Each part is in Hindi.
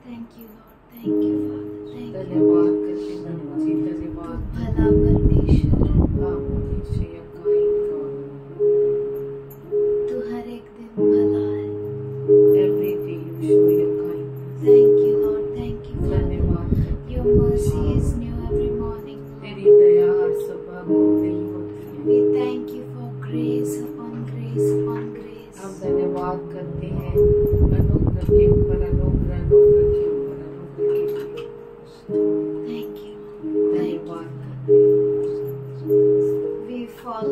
Thank you, Lord. Thank you, Father. Thank you. धन्यवाद करते हैं प्रभु जी, तू धन्यवाद भला परमेश्वर है। आप हमेशा या kind God. तू हर एक दिन भला है। Every day you show your kindness. Thank you, Lord. Thank you, Father. धन्यवाद करते Your mercy is new every morning. तेरी दया हर सुबह को नई होती है। We thank you for grace upon grace upon grace. हम धन्यवाद करते हैं अनुग्रह के ऊपर अनुग्रह, अनुग्रह के ऊपर अनुग्रह के लिए Thank you. धन्यवाद करते हैं। We fall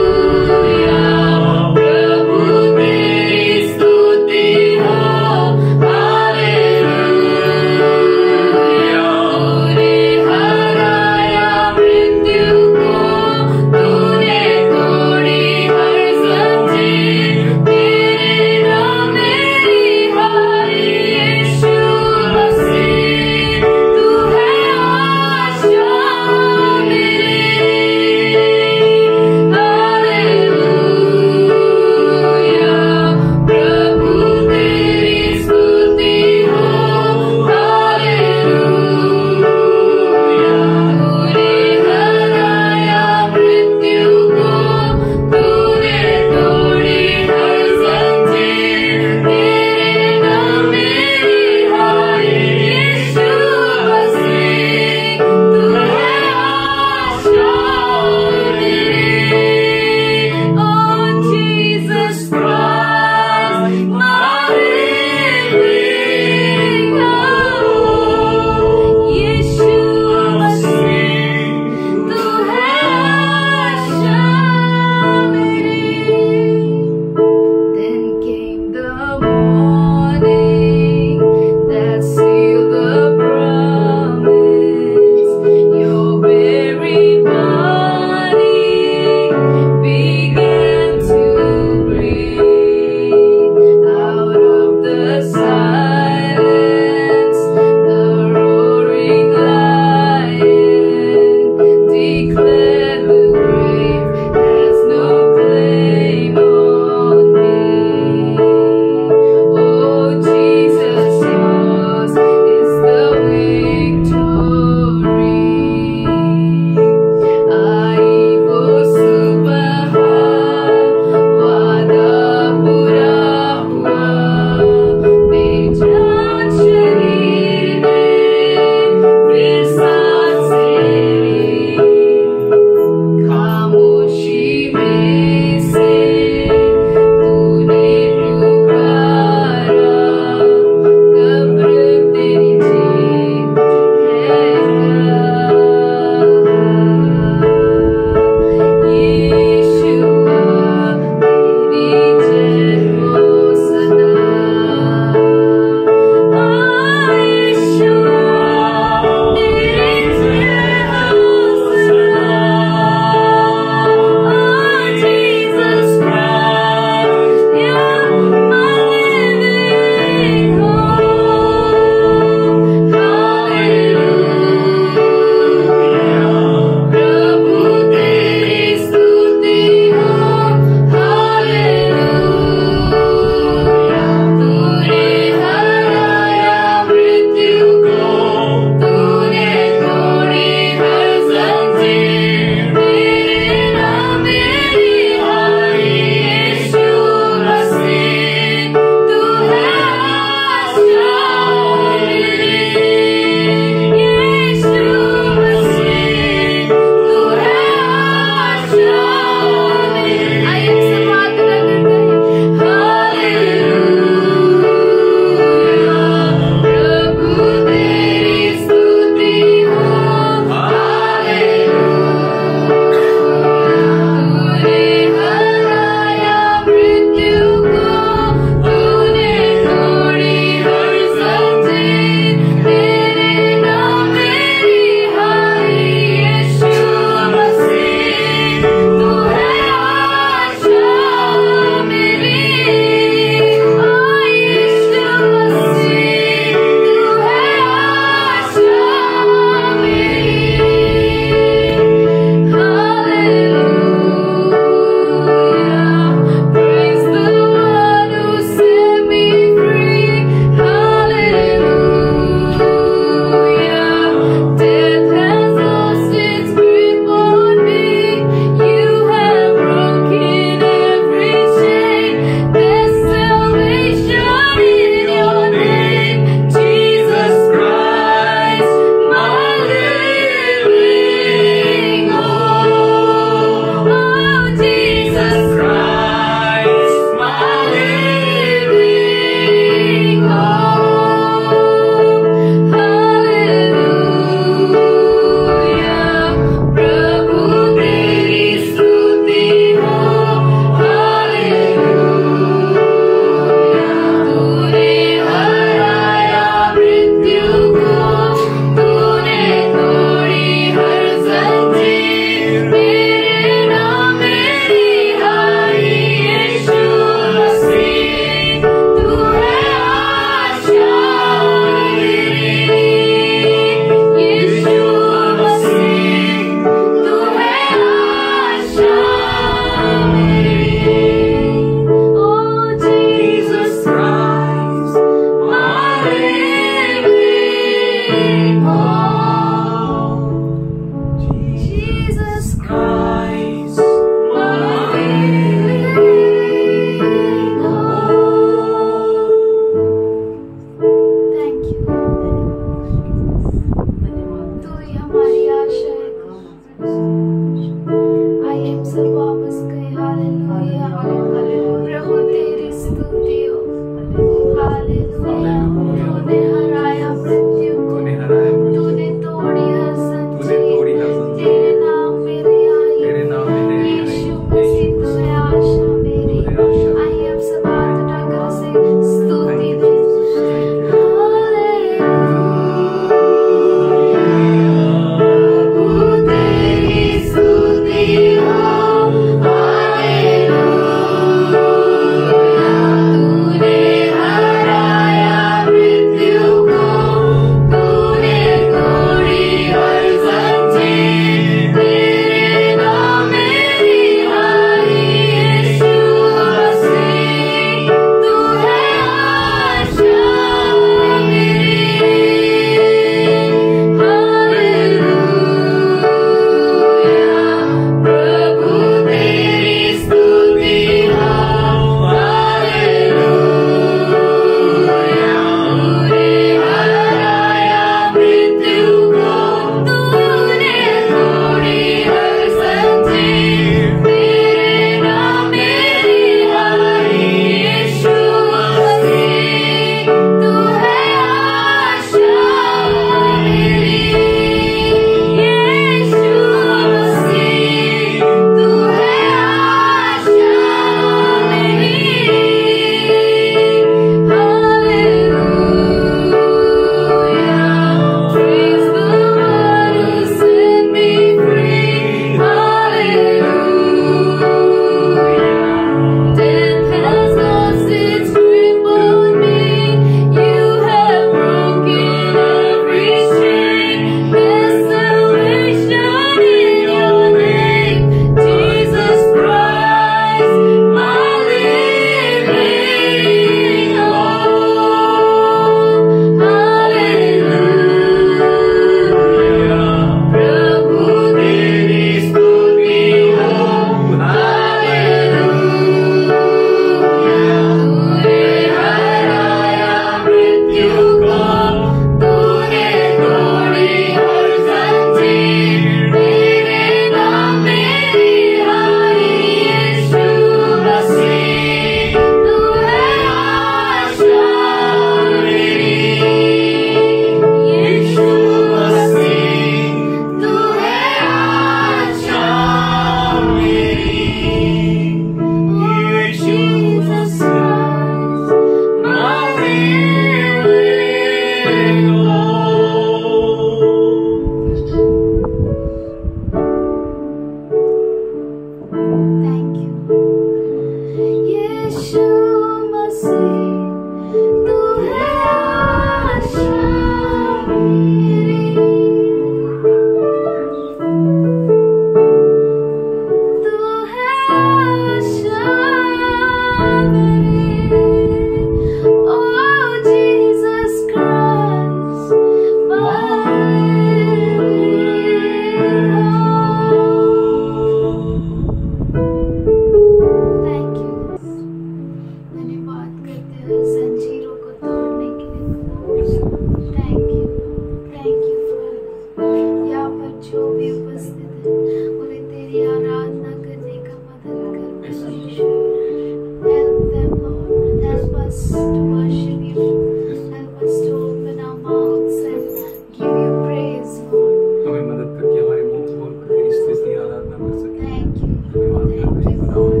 हमें मदद करके हमारे मुंह खोल कर तेरी स्तुति आराधना कर सके। Thank you. धन्यवाद करते हैं खुदा, Lord.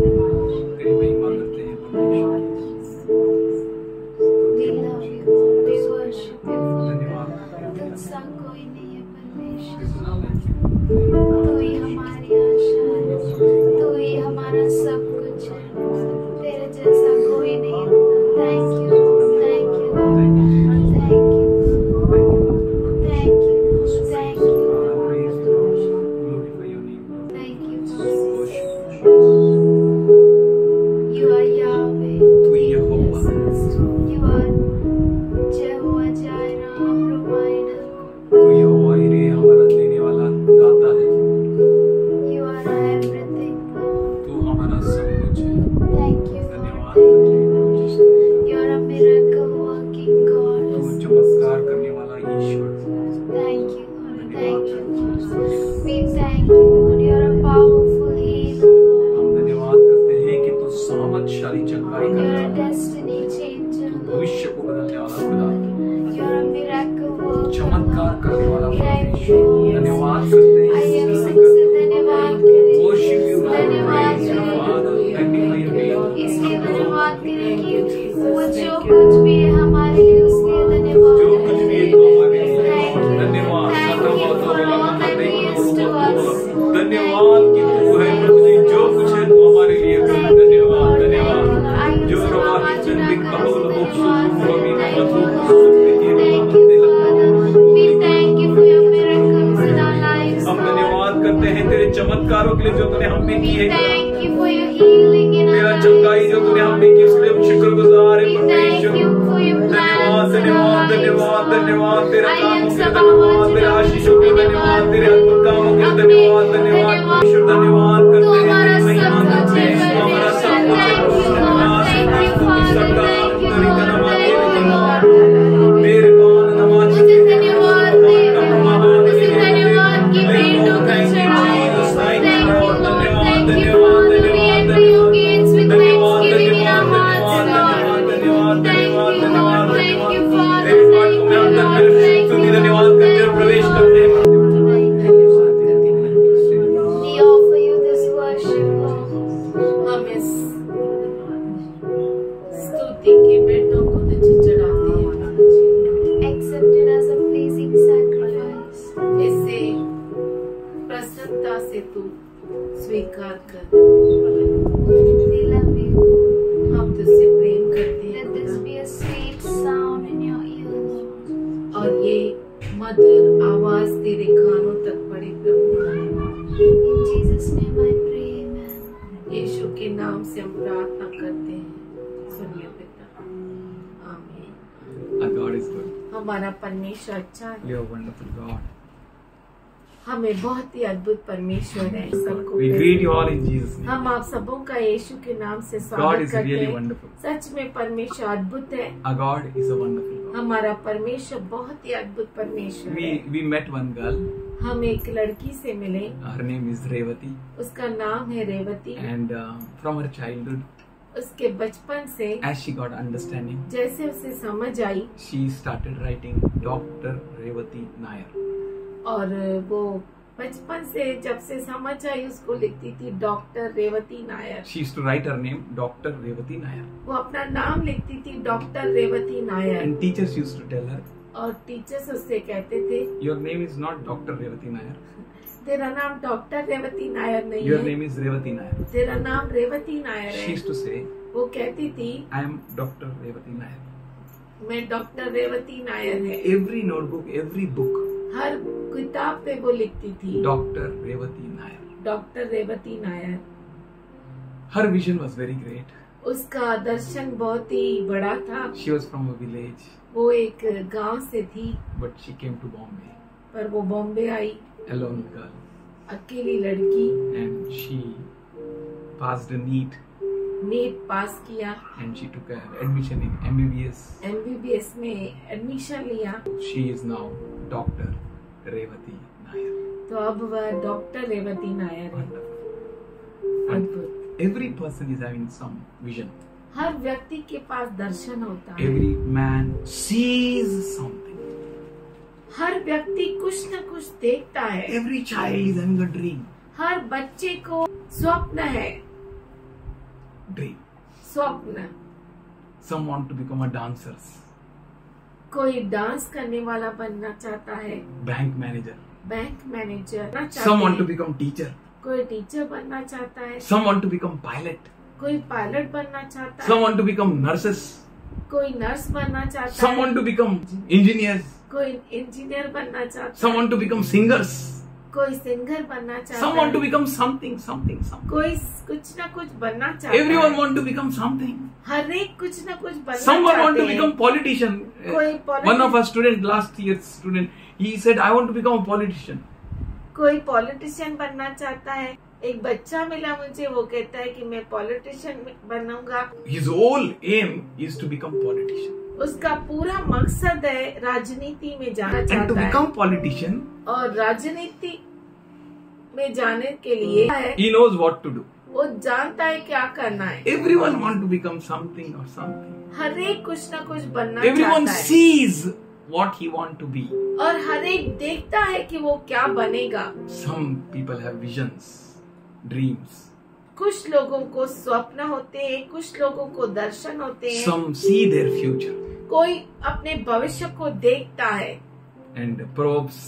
तेरी महिमा करते हैं परमेश्वर। We love you, Lord. We worship you, Father. धन्यवाद करते हैं तुझसा कोई नहीं है परमेश्वर। Thank you. तू ही हमारी आशा है, तू ही हमारा सब कुछ है। तेरे जैसा कोई नहीं है। Thank you, thank you, Lord. Thank you, thank you, thank you, Praise you, Lord. Glorify your name, Lord. thank you, Lord. Worship you. You are Yahweh. तू ही यहोवा है। You are Jehovah Jireh, our provider. तू यहोवा यिरे हमारा देने वाला दाता है। You are our everything, Lord. तू हमारा सब कुछ है। Thank you, धन्यवाद Lord. करते हैं परमेश्वर। You are a miracle working God. तू चमत्कार करने वाला ईश्वर। Thank you, Lord. Thank you, Lord. We thank you, Lord. You are a powerful healer, Lord. हम धन्यवाद करते हैं कि तू सामर्थशाली चंगाई You करने are a वाला है। destiny changer, तू Lord. भविष्य को बदलने वाला खुदा है। You are a miracle worker, चमत्कार Lord. करने वाला Thank परमेश्वर। you. धन्यवाद करते हैं I am स्तुति सबसे करते हैं। धन्यवाद करें। Worship you, Lord. धन्यवाद Praise you, करें। Father. Magnify your name. इसलिए धन्यवाद करें कि वो जो कुछ भी है हमारे लिए उसके धन्यवाद जो कुछ भी है तू हमारे लिए धन्यवाद। धन्यवाद कि तू है प्रभु जी, जो कुछ है तू हमारे लिए कर। धन्यवाद धन्यवाद। जो रवाही चंदिक बहुल खूबसूरत भूमि में मधुर स्तुति We thank you for your miracles in our lives, हम Lord. धन्यवाद करते हैं तेरे चमत्कारों के लिए जो तूने हम में We किए। thank you for your healing in तेरा our चंगाई lives, जो तूने हम Lord. में की उसके लिए हम शुक्रगुजार है We परमेश्वर। thank you for your धन्यवाद plans in our धन्यवाद lives, धन्यवाद Lord. धन्यवाद तेरा I कामों am के लिए सभा धन्यवाद, तेरे वाचना आशीषों के लिए धन्यवाद, तेरे अद्भुत कामों के लिए धन्यवाद धन्यवाद परमेश्वर। धन्यवाद तू करते हैं हमारा तेरी महिमा सब कुछ करते है हैं। तू हमारा सब परमेश्वर। कुछ है। Thank you, Lord. धन्यवाद Thank you, स्तुति Father. सत्ता Thank you, तेरी Lord. करमा Thank तेरे you, धन्यवाद Lord. मेरे मान नमाज तुझे धन्यवाद देते हैं। तुझे धन्यवाद की भेंट को चढ़ाए। Thank you, Lord. Thank you, Father. We enter your gates with thanksgiving in our hearts, Lord. Thank you, Lord. Thank you, Father. Thank you, Lord. Thank you, धन्यवाद करते हैं, प्रवेश करते हैं। We offer you this worship, Lord. हम इस स्तुति की भेंटों को तुझे चढ़ाते हैं प्रभु जी। Accept it as a pleasing sacrifice. इसे प्रसन्नता से तू स्वीकार कर। We love you. हम तुझसे प्रेम करते हैं Let this खुदा। be a sweet sound in your ear, Lord. और ये मधुर आवाज तेरे कानों तक पड़े प्रभु। In Jesus' name I pray, amen. यीशु के नाम से हम प्रार्थना करते हैं। सुनिए पिता, आमीन। Our God is good. हमारा परमेश्वर अच्छा है। You are a wonderful God. हमें बहुत ही अद्भुत परमेश्वर है। सबको We greet you all in Jesus' name. हम आप सबों का यीशु के नाम से God स्वागत is करते really हैं। wonderful. सच में परमेश्वर अद्भुत है। Our God is a wonderful God. हमारा परमेश्वर बहुत ही अद्भुत परमेश्वर है। We met one girl. हम एक लड़की से मिले, Her name is Revati, उसका नाम है Revati. and from her childhood, उसके बचपन से as she got understanding, जैसे उसे समझ आई she started writing Dr. Revati Nair. और वो बचपन से जब से समझ आई उसको लिखती थी doctor Revati Nair. She used to write her name Dr. Revati Nair, वो अपना नाम लिखती थी doctor Revati Nair. and teachers used to tell her, और टीचर्स उससे कहते थे "Your name is not Dr. Revati Nair. तेरा नाम डॉक्टर रेवती नायर नहीं Your है, name is Revati Nair." तेरा नाम रेवती नायर She है। used to say, वो कहती थी "I am Dr. Revati Nair." मैं डॉक्टर रेवती नायर है। Every notebook, every book, हर किताब पे वो लिखती थी Dr. Revati Nair. Doctor Revati Nair. Her vision was very great. उसका दर्शन बहुत ही बड़ा था। She was from a village, वो एक गांव से थी, but she came to Bombay, पर वो बॉम्बे आई, a lone girl, अकेली लड़की। and she passed a NEET, NEET pass किया, and she took an admission in MBBS. MBBS में एडमिशन लिया। She is now Dr. Revati Nair. तो अब वह डॉक्टर रेवती नायर है। Wonderful. And अद्भुत। every person is having some vision. हर व्यक्ति के पास दर्शन होता है। Every man sees something. हर व्यक्ति कुछ न कुछ देखता है। Every child is having a dream. हर बच्चे को स्वप्न है। Dream. स्वप्न। Some want to become a dancers. कोई डांस करने वाला बनना चाहता है। Bank manager. बैंक मैनेजर बनना चाहता Some want है। to become teacher. कोई टीचर बनना चाहता है। Some want to become pilot. कोई पायलट बनना चाहता Some है। want to become nurses. कोई नर्स बनना चाहता Some है। want to become engineers. कोई इंजीनियर बनना चाहता Some है। want to become singers. कोई सिंगर बनना चाहता Some want to है। become something. कोई कुछ न कुछ बनना चाहता Everyone है। want to become something. हर एक कुछ न कुछ बनना Someone want चाहते to हैं। become politician. कोई One of our student, last year's student, he said, I want to become a politician. कोई पॉलिटिशियन बनना चाहता है। एक बच्चा मिला मुझे, वो कहता है कि मैं पॉलिटिशियन बनूंगा। His whole aim is to become politician. उसका पूरा मकसद है राजनीति में जाना And to चाहता है। become politician, और राजनीति में जाने के लिए he knows what to do. वो जानता है क्या करना है। Everyone want to become something or something. हर एक कुछ न कुछ बनना Everyone चाहता है। sees what he want to be. और हर एक देखता है कि वो क्या बनेगा। Some people have visions, dreams. कुछ लोगों को स्वप्न होते हैं, कुछ लोगों को दर्शन होते हैं। Some see their future. कोई अपने भविष्य को देखता है। And Proverbs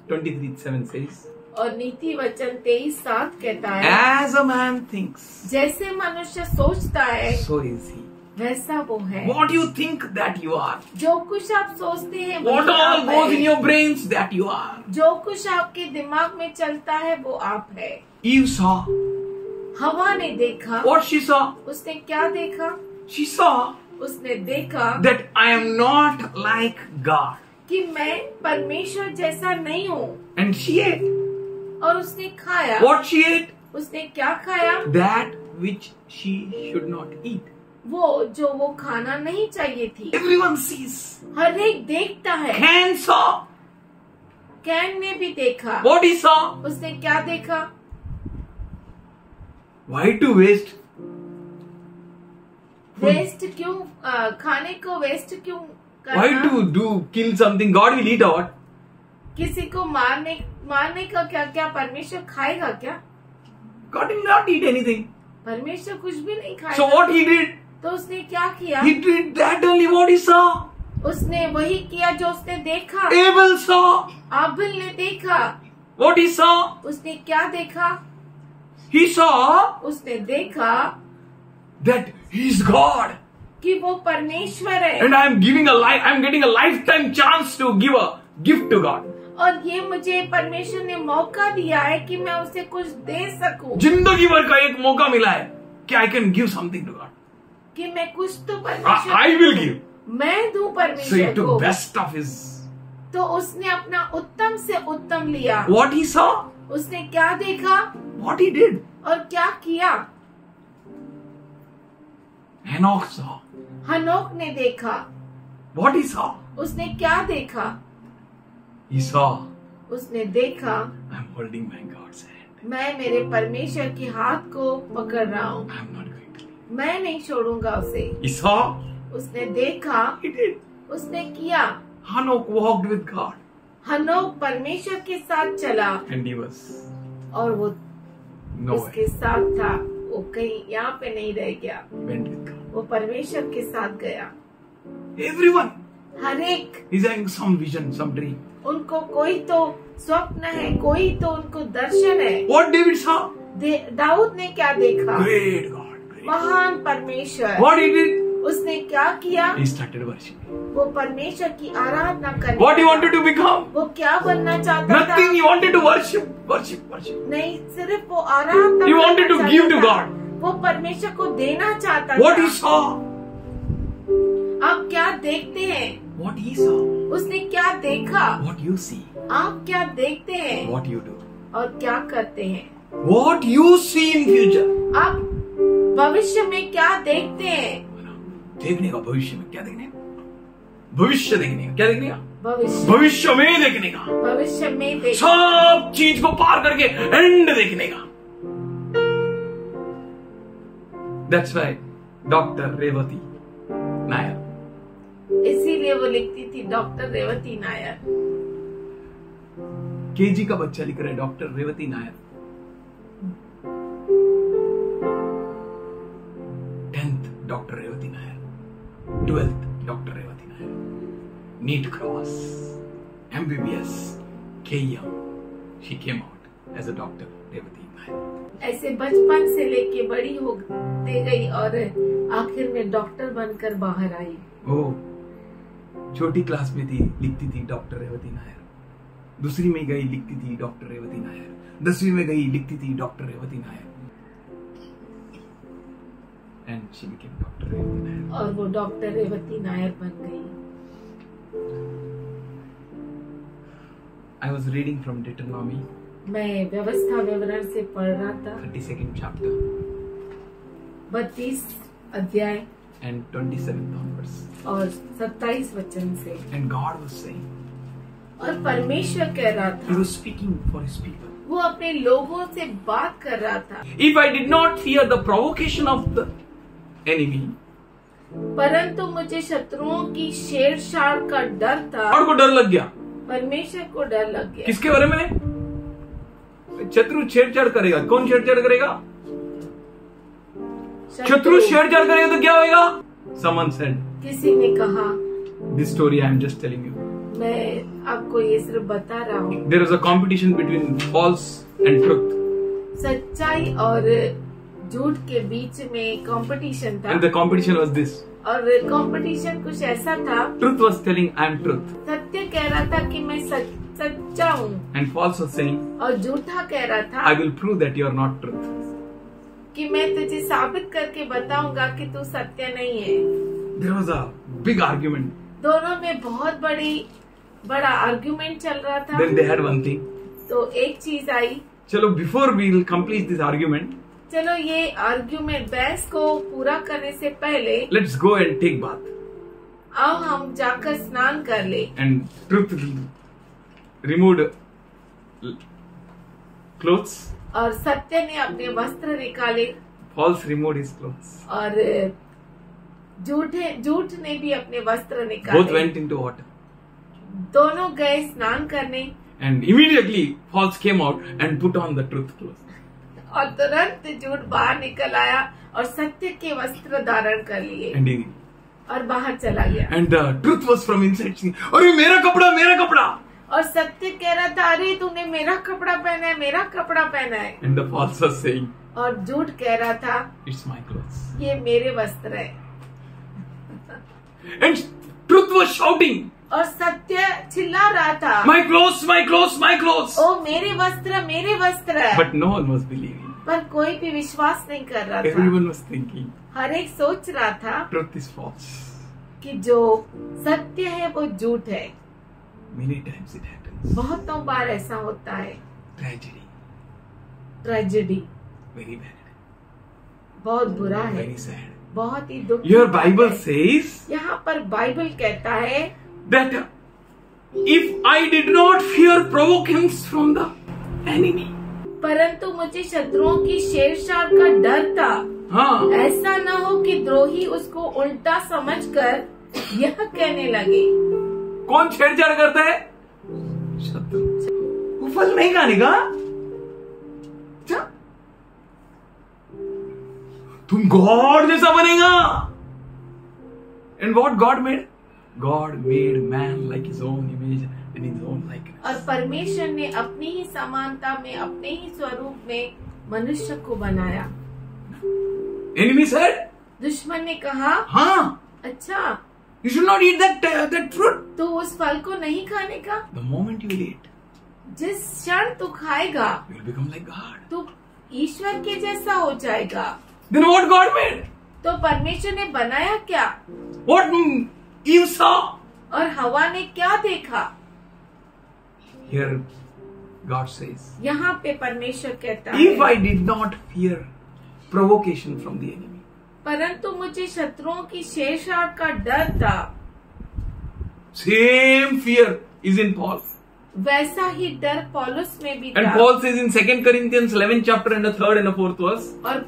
23:7 says, और नीति वचन 23:7 कहता है, as a man thinks, जैसे मनुष्य सोचता है so is he. वैसा वो है। What you think that you are. जो कुछ आप सोचते हैं What वही all आप goes in है। your brains that you are. जो कुछ आपके दिमाग में चलता है वो आप है। Eve saw. हवा ने देखा। What she saw? उसने क्या देखा? She saw उसने देखा that I am not like God. कि मैं परमेश्वर जैसा नहीं हूँ। And she ate. और उसने खाया। What she ate? उसने क्या खाया? That which she should not eat. वो खाना नहीं चाहिए थी। Everyone sees. हर एक देखता है। Cain saw. कैन ने भी देखा। What he saw? उसने क्या देखा? Why to waste? वेस्ट क्यों? खाने को वेस्ट क्यों करना? Why to do kill something? God will eat out. किसी को मारने का क्या परमेश्वर खाएगा क्या? God will not eat anything. परमेश्वर कुछ भी नहीं खाएगा। So what he did? तो उसने क्या किया? He did that only what he saw. उसने वही किया जो उसने देखा। Abel saw. आबिल ने देखा। What he saw? उसने क्या देखा? He saw उसने देखा that he is God. कि वो परमेश्वर है। And I am getting a lifetime chance to give a gift to God. और ये मुझे परमेश्वर ने मौका दिया है कि मैं उसे कुछ दे सकूं। जिंदगी भर का एक मौका मिला है कि I can give something to God. कि मैं कुछ तो परमेश्वर I will give. मैं दूं So he परमेश्वर took को। best of his. तो उसने अपना उत्तम से उत्तम लिया। What he saw? उसने क्या देखा What he did? और क्या किया? Enoch saw. हनोक ने देखा। What he saw? उसने क्या देखा? He saw. उसने देखा I am holding my God's hand. मैं मेरे परमेश्वर के हाथ को पकड़ रहा हूँ। I am not going to leave. मैं नहीं छोड़ूंगा उसे। He saw. उसने देखा। He did. उसने किया। Enoch walked with God. हनोक परमेश्वर के साथ चला And he was और वो nowhere. उसके साथ था। वो कहीं यहाँ पे नहीं रह गया। He went with God. वो परमेश्वर के साथ गया। Everyone हर एक is having some vision, some dream. उनको कोई तो स्वप्न है, कोई तो उनको दर्शन है। What David saw? दाऊद ने क्या देखा? Great God. Great. महान परमेश्वर। What he did? उसने क्या किया? He started worshiping. वो परमेश्वर की आराधना करने What he लगा। wanted to become? वो क्या बनना चाहता था? Nothing. He wanted to worship. नहीं, सिर्फ वो आराधना He wanted to करना give to चाहता था। God. वो परमेश्वर को देना चाहता What था। he saw? आप क्या देखते हैं? What he saw? उसने क्या देखा? What you see? आप क्या देखते हैं What you do? और क्या करते हैं? What you see in future? आप भविष्य में क्या देखते हैं? देखने का भविष्य में क्या देखने का? भविष्य देखने का क्या देखने का? भविष्य में देखने का। भविष्य में देख सब चीज को पार करके एंड देखने का। That's why doctor Revati Nair. इसीलिए वो लिखती थी डॉक्टर रेवती नायर। केजी का बच्चा लिख रहा है doctor Revati Nair, 10th doctor Revati Nair, 12th doctor Revati Nair, NEET cross, MBBS, KEM, she came out as a doctor Revati Nair. ऐसे बचपन से लेके बड़ी होते गई और आखिर में डॉक्टर बनकर बाहर आई। ओ छोटी क्लास में थी, लिखती थी डॉक्टर रेवती नायर, दूसरी में गई लिखती थी डॉक्टर रेवती नायर, 10वीं में गई लिखती थी doctor Revati Nair, and she became doctor Revati Nair. और वो डॉक्टर रेवती नायर बन गई। I was reading from Deuteronomy, मैं व्यवस्था विवरण से पढ़ रहा था 32nd chapter 32 अध्याय and 27th onwards, और 27 वचन से। and God was saying, और परमेश्वर कह रहा He था, was speaking for His people. वो अपने लोगों से बात कर रहा था। If I did not fear the provocation of the enemy, परंतु मुझे शत्रुओं की छेड़छाड़ का डर था। और को डर लग गया। परमेश्वर को डर लग गया। किसके बारे में? शत्रु छेड़छाड़ करेगा। कौन छेड़छाड़ करेगा? शत्रु छेड़छाड़ करेगा तो क्या होगा? Someone said, किसी ने कहा, this story I am just telling you. मैं आपको ये सिर्फ बता रहा हूँ। There is a competition between false and truth, सच्चाई और झूठ के बीच में कंपटीशन था। and the competition was this. और कंपटीशन कुछ ऐसा था, Truth was telling I am truth, सत्य कह रहा था कि मैं सच्चा हूँ, and false was saying और झूठा कह रहा था I will prove that you are not truth. कि मैं तुझे साबित करके बताऊंगा कि तू सत्य नहीं है। There was a big argument. दोनों में बहुत बड़ा आर्ग्यूमेंट चल रहा था। Then they had one thing. तो एक चीज आई, चलो before we will complete this argument, चलो ये आर्ग्यूमेंट बहस को पूरा करने से पहले let's go and take bath. आओ हम जाकर स्नान कर ले। And truth removed clothes, और सत्य ने अपने वस्त्र निकाले false removed his clothes. और झूठ ने भी अपने वस्त्र Both निकाले। went into water. दोनों गए स्नान करने And immediately false came out and put on the truth clothes. और तुरंत झूठ बाहर निकल आया और सत्य के वस्त्र धारण कर लिए And he, और बाहर चला गया। and the truth was from inside saying, अरे मेरा कपड़ा, मेरा कपड़ा. और सत्य कह रहा था, अरे तूने मेरा कपड़ा पहना है, मेरा कपड़ा पहना है। And the false was saying, और झूठ कह रहा था, it's my clothes. ये मेरे वस्त्र है। And truth was shouting, और सत्य चिल्ला रहा था, my clothes, my clothes, my clothes. ओ मेरे वस्त्र, मेरे वस्त्र। But no one was believing. पर कोई भी विश्वास नहीं कर रहा था। Everyone was thinking, हर एक सोच रहा था truth is false. कि जो सत्य है वो झूठ है। Many times it happens. बहुतों बार ऐसा होता है। Tragedy, ट्रेजेडी very bad, बहुत बुरा है, very sad. बहुत ही दुख। Your Bible says यहाँ पर बाइबल कहता है that if I did not fear provocations from the enemy, परंतु मुझे शत्रुओं की छेड़छाड़ का डर था, हाँ, ऐसा न हो कि द्रोही उसको उल्टा समझकर यह कहने लगे। कौन छेड़छाड़ करता है? शत्रु। वो फल नहीं खाने का। अच्छा? तुम गॉड जैसा बनेगा। And what God made? God made man like his own image and his own likeness. और परमेश्वर ने अपनी ही समानता में, अपने ही स्वरूप में मनुष्य को बनाया। Enemy said, दुश्मन ने कहा, हाँ, अच्छा you should not eat that fruit. तू उस फल को नहीं खाने का। The moment you will eat, जिस क्षण तू खाएगा you will become like God. तू ईश्वर के जैसा हो जाएगा। Then what God made? तो परमेश्वर ने बनाया क्या? What Eve saw? और हवा ने क्या देखा? Here God says, यहाँ पे परमेश्वर कहता if है, I did not fear provocation from the enemy, परंतु मुझे शत्रुओं की छेड़छाड़ का डर था। same fear is in Paul. वैसा ही डर पौलुस में भी And था। Paul says in 2 Corinthians 11th chapter and the 3rd and the 4th verse, और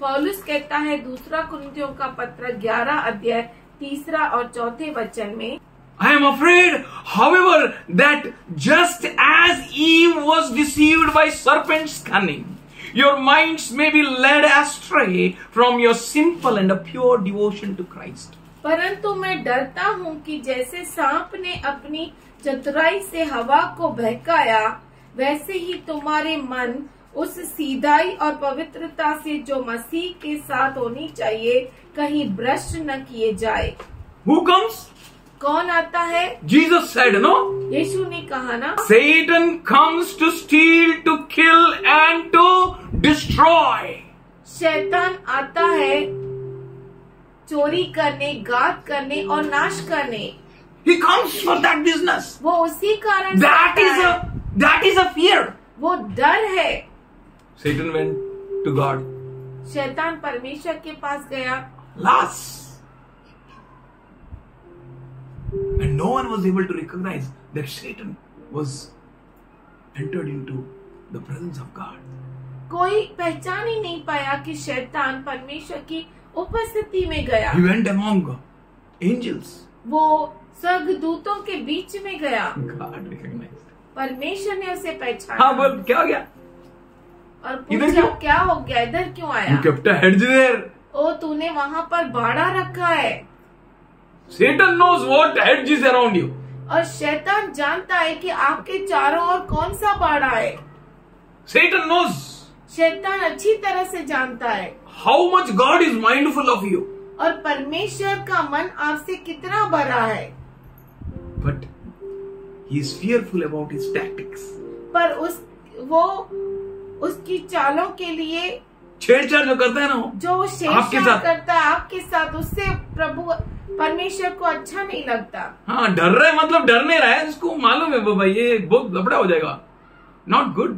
पौलुस कहता है दूसरा कुरिन्थियों का पत्र 11 अध्याय 3 और 4 वचन में, I am afraid, however, that just as Eve was deceived by serpent's cunning, your minds may be led astray from your simple and a pure devotion to Christ. परंतु मैं डरता हूँ कि जैसे सांप ने अपनी चतुराई से हवा को बहकाया, वैसे ही तुम्हारे मन उस सीधाई और पवित्रता से जो मसीह के साथ होनी चाहिए कहीं भ्रष्ट न किए जाए। Who comes? कौन आता है? Jesus said, no? यीशु ने कहा ना, Satan comes to steal, to kill and to destroy. शैतान आता है चोरी करने, घात करने और नाश करने। He comes for that business. वो उसी कारण से That आता is है। that is a fear. वो डर है। Satan went to God. शैतान परमेश्वर के पास गया, Last. And no one was able to recognize that Satan was entered into the presence of God. कोई पहचान ही नहीं पाया कि शैतान परमेश्वर की उपस्थिति में गया। He went among angels. वो स्वर्गदूतों के बीच में गया। God recognized. परमेश्वर ने उसे पहचाना। हाँ, बोल क्या हो गया? और इधर पूछा क्यों? क्या हो गया, इधर क्यों आया? You kept a hedge there. ओ तूने वहाँ पर बाड़ा रखा है। Satan knows what hedge is around you. और शैतान जानता है कि आपके चारों ओर कौन सा बाड़ा है। Satan knows शैतान अच्छी तरह से जानता है how much God is mindful of you. और परमेश्वर का मन आपसे कितना बड़ा है। But he is fearful about his tactics. पर वो उसकी चालों के लिए छेड़छाड़ जो करता है ना वो, जो आपके छेड़छाड़ साथ। करता है आपके साथ, उससे प्रभु परमेश्वर को अच्छा नहीं लगता। हाँ, डर रहा है मतलब डर नहीं रहा है, उसको मालूम है बाबा ये बहुत लफड़ा हो जाएगा. Not good.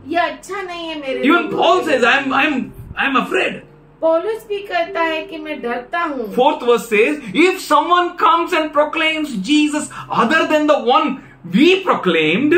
ये अच्छा नहीं है मेरे Even लिए। Paul says, I'm afraid. पौलुस भी कहता है कि मैं डरता हूँ। 4th verse says, if someone comes and proclaims Jesus other than the one we proclaimed,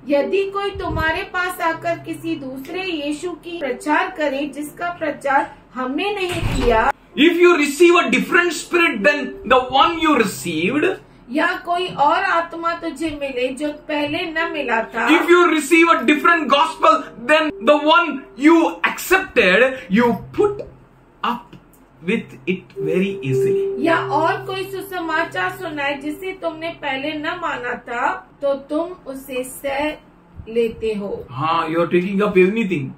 यदि कोई तुम्हारे पास आकर किसी दूसरे यीशु की प्रचार करे जिसका प्रचार हमने नहीं किया, if you receive a different spirit than the one you received, या कोई और आत्मा तुझे मिले जो पहले न मिला था, if you receive a different gospel than the one you accepted, you put up with it very easily. या और कोई सुसमाचार सुनाए जिसे तुमने पहले न माना था, तो तुम उसे सह लेते हो। हाँ, you are taking up anything.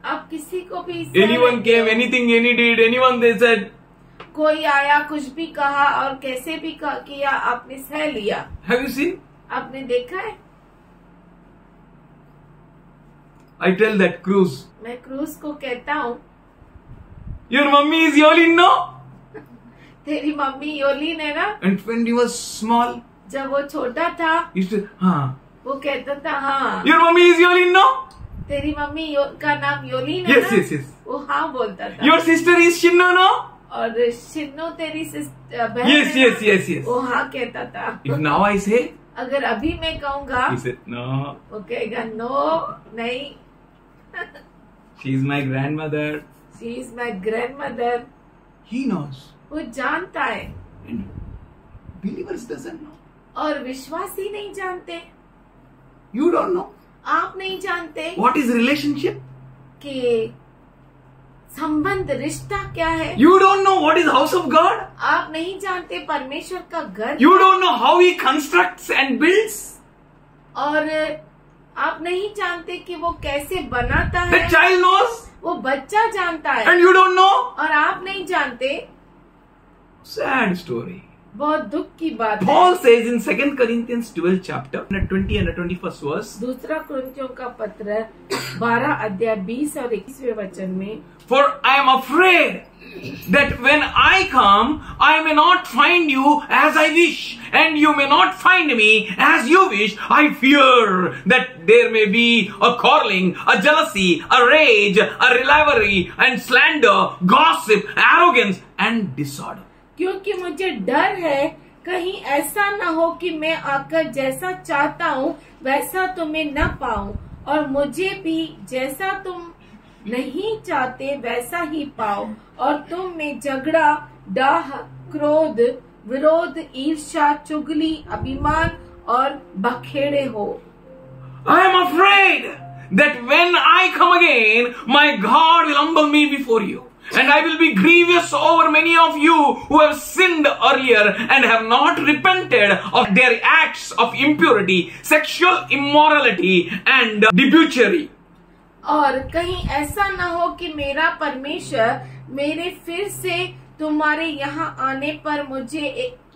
आप किसी को भी सह Anyone लेते came, हो। anything, any did, anyone they said. कोई आया, कुछ भी कहा और कैसे भी किया, आपने सह लिया। Have you seen? आपने देखा है? I tell that Cruz, मैं क्रूज को कहता हूँ, your mummy is Yolin, no? तेरी मम्मी योलीन है ना? And when he was small, जब वो छोटा था he used to, हाँ. वो कहता था हाँ। Your mummy is Yolin, no? तेरी मम्मी का नाम योलीन है Yes, ना? yes, yes. वो हाँ बोलता था। Your sister is Shinno, no? और शिन्नो तेरी बहन Yes, है yes, ना? yes, yes. वो हाँ कहता था। If now I say, अगर अभी मैं कहूँगा, he said, no, वो कहेगा नो नहीं, she is my grandmother. She is my grand mother. He knows. वो जानता है And believers doesn't know. और विश्वासी नहीं जानते। You don't know. आप नहीं जानते What is relationship? कि संबंध, रिश्ता क्या है। You don't know what is house of God. आप नहीं जानते परमेश्वर का घर, You don't know how he constructs and builds. और आप नहीं जानते कि वो कैसे बनाता The है। child knows वो बच्चा जानता है and you don't know. और आप नहीं जानते। Sad story. बहुत दुख की बात है। Paul says in 2 Corinthians 12 chapter, 20 and 21st verse, दूसरा कुरिन्थियों का पत्र 12 अध्याय 20 और 21वें वचन में, for I am afraid that when I come, I may not find you as I wish, and you may not find me as you wish. I fear that there may be a quarreling, a jealousy, a rage, a rivalry, and slander, gossip, arrogance, and disorder. क्योंकि मुझे डर है कहीं ऐसा न हो कि मैं आकर जैसा चाहता हूँ वैसा तुम्हें न पाऊँ, और मुझे भी जैसा तुम नहीं चाहते वैसा ही पाओ, और तुम में झगड़ा, डाह, क्रोध, विरोध, ईर्ष्या, चुगली, अभिमान और बखेड़े हो। I am afraid that when I come again, my God will humble me before you. And I will be grievous over many of you who have sinned earlier and have not repented of their acts of impurity, sexual immorality and debauchery. और कहीं ऐसा न हो कि मेरा परमेश्वर मेरे फिर से तुम्हारे यहाँ आने पर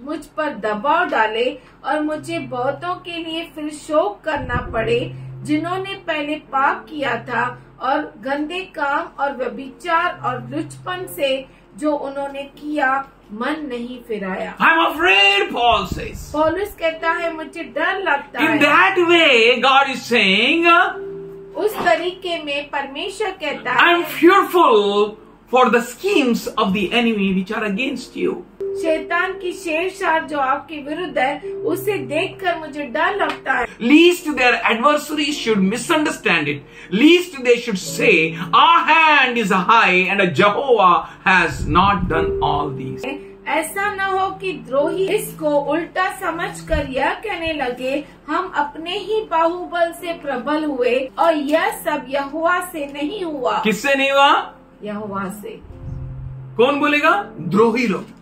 मुझ पर दबाव डाले और मुझे बहुतों के लिए फिर शोक करना पड़े, जिन्होंने पहले पाप किया था और गंदे काम और व्यभिचार और लुचपन से जो उन्होंने किया मन नहीं फिराया। I'm afraid, Paul says. पौलुस कहता है मुझे डर लगता है। In that way, God is saying, उस तरीके में परमेश्वर कहता है I'm fearful for the schemes of the enemy which are against you. शैतान की शेरशार जो आपके विरुद्ध है उसे देखकर मुझे डर लगता है। Least their adversaries should misunderstand it. Least they should say, our hand is high and Jehovah has not done all these. ऐसा न हो कि द्रोही इसको उल्टा समझकर यह कहने लगे, हम अपने ही बाहुबल से प्रबल हुए और यह सब यहोवा से नहीं हुआ। किससे नहीं हुआ? यहोवा से। कौन बोलेगा? द्रोही लोग।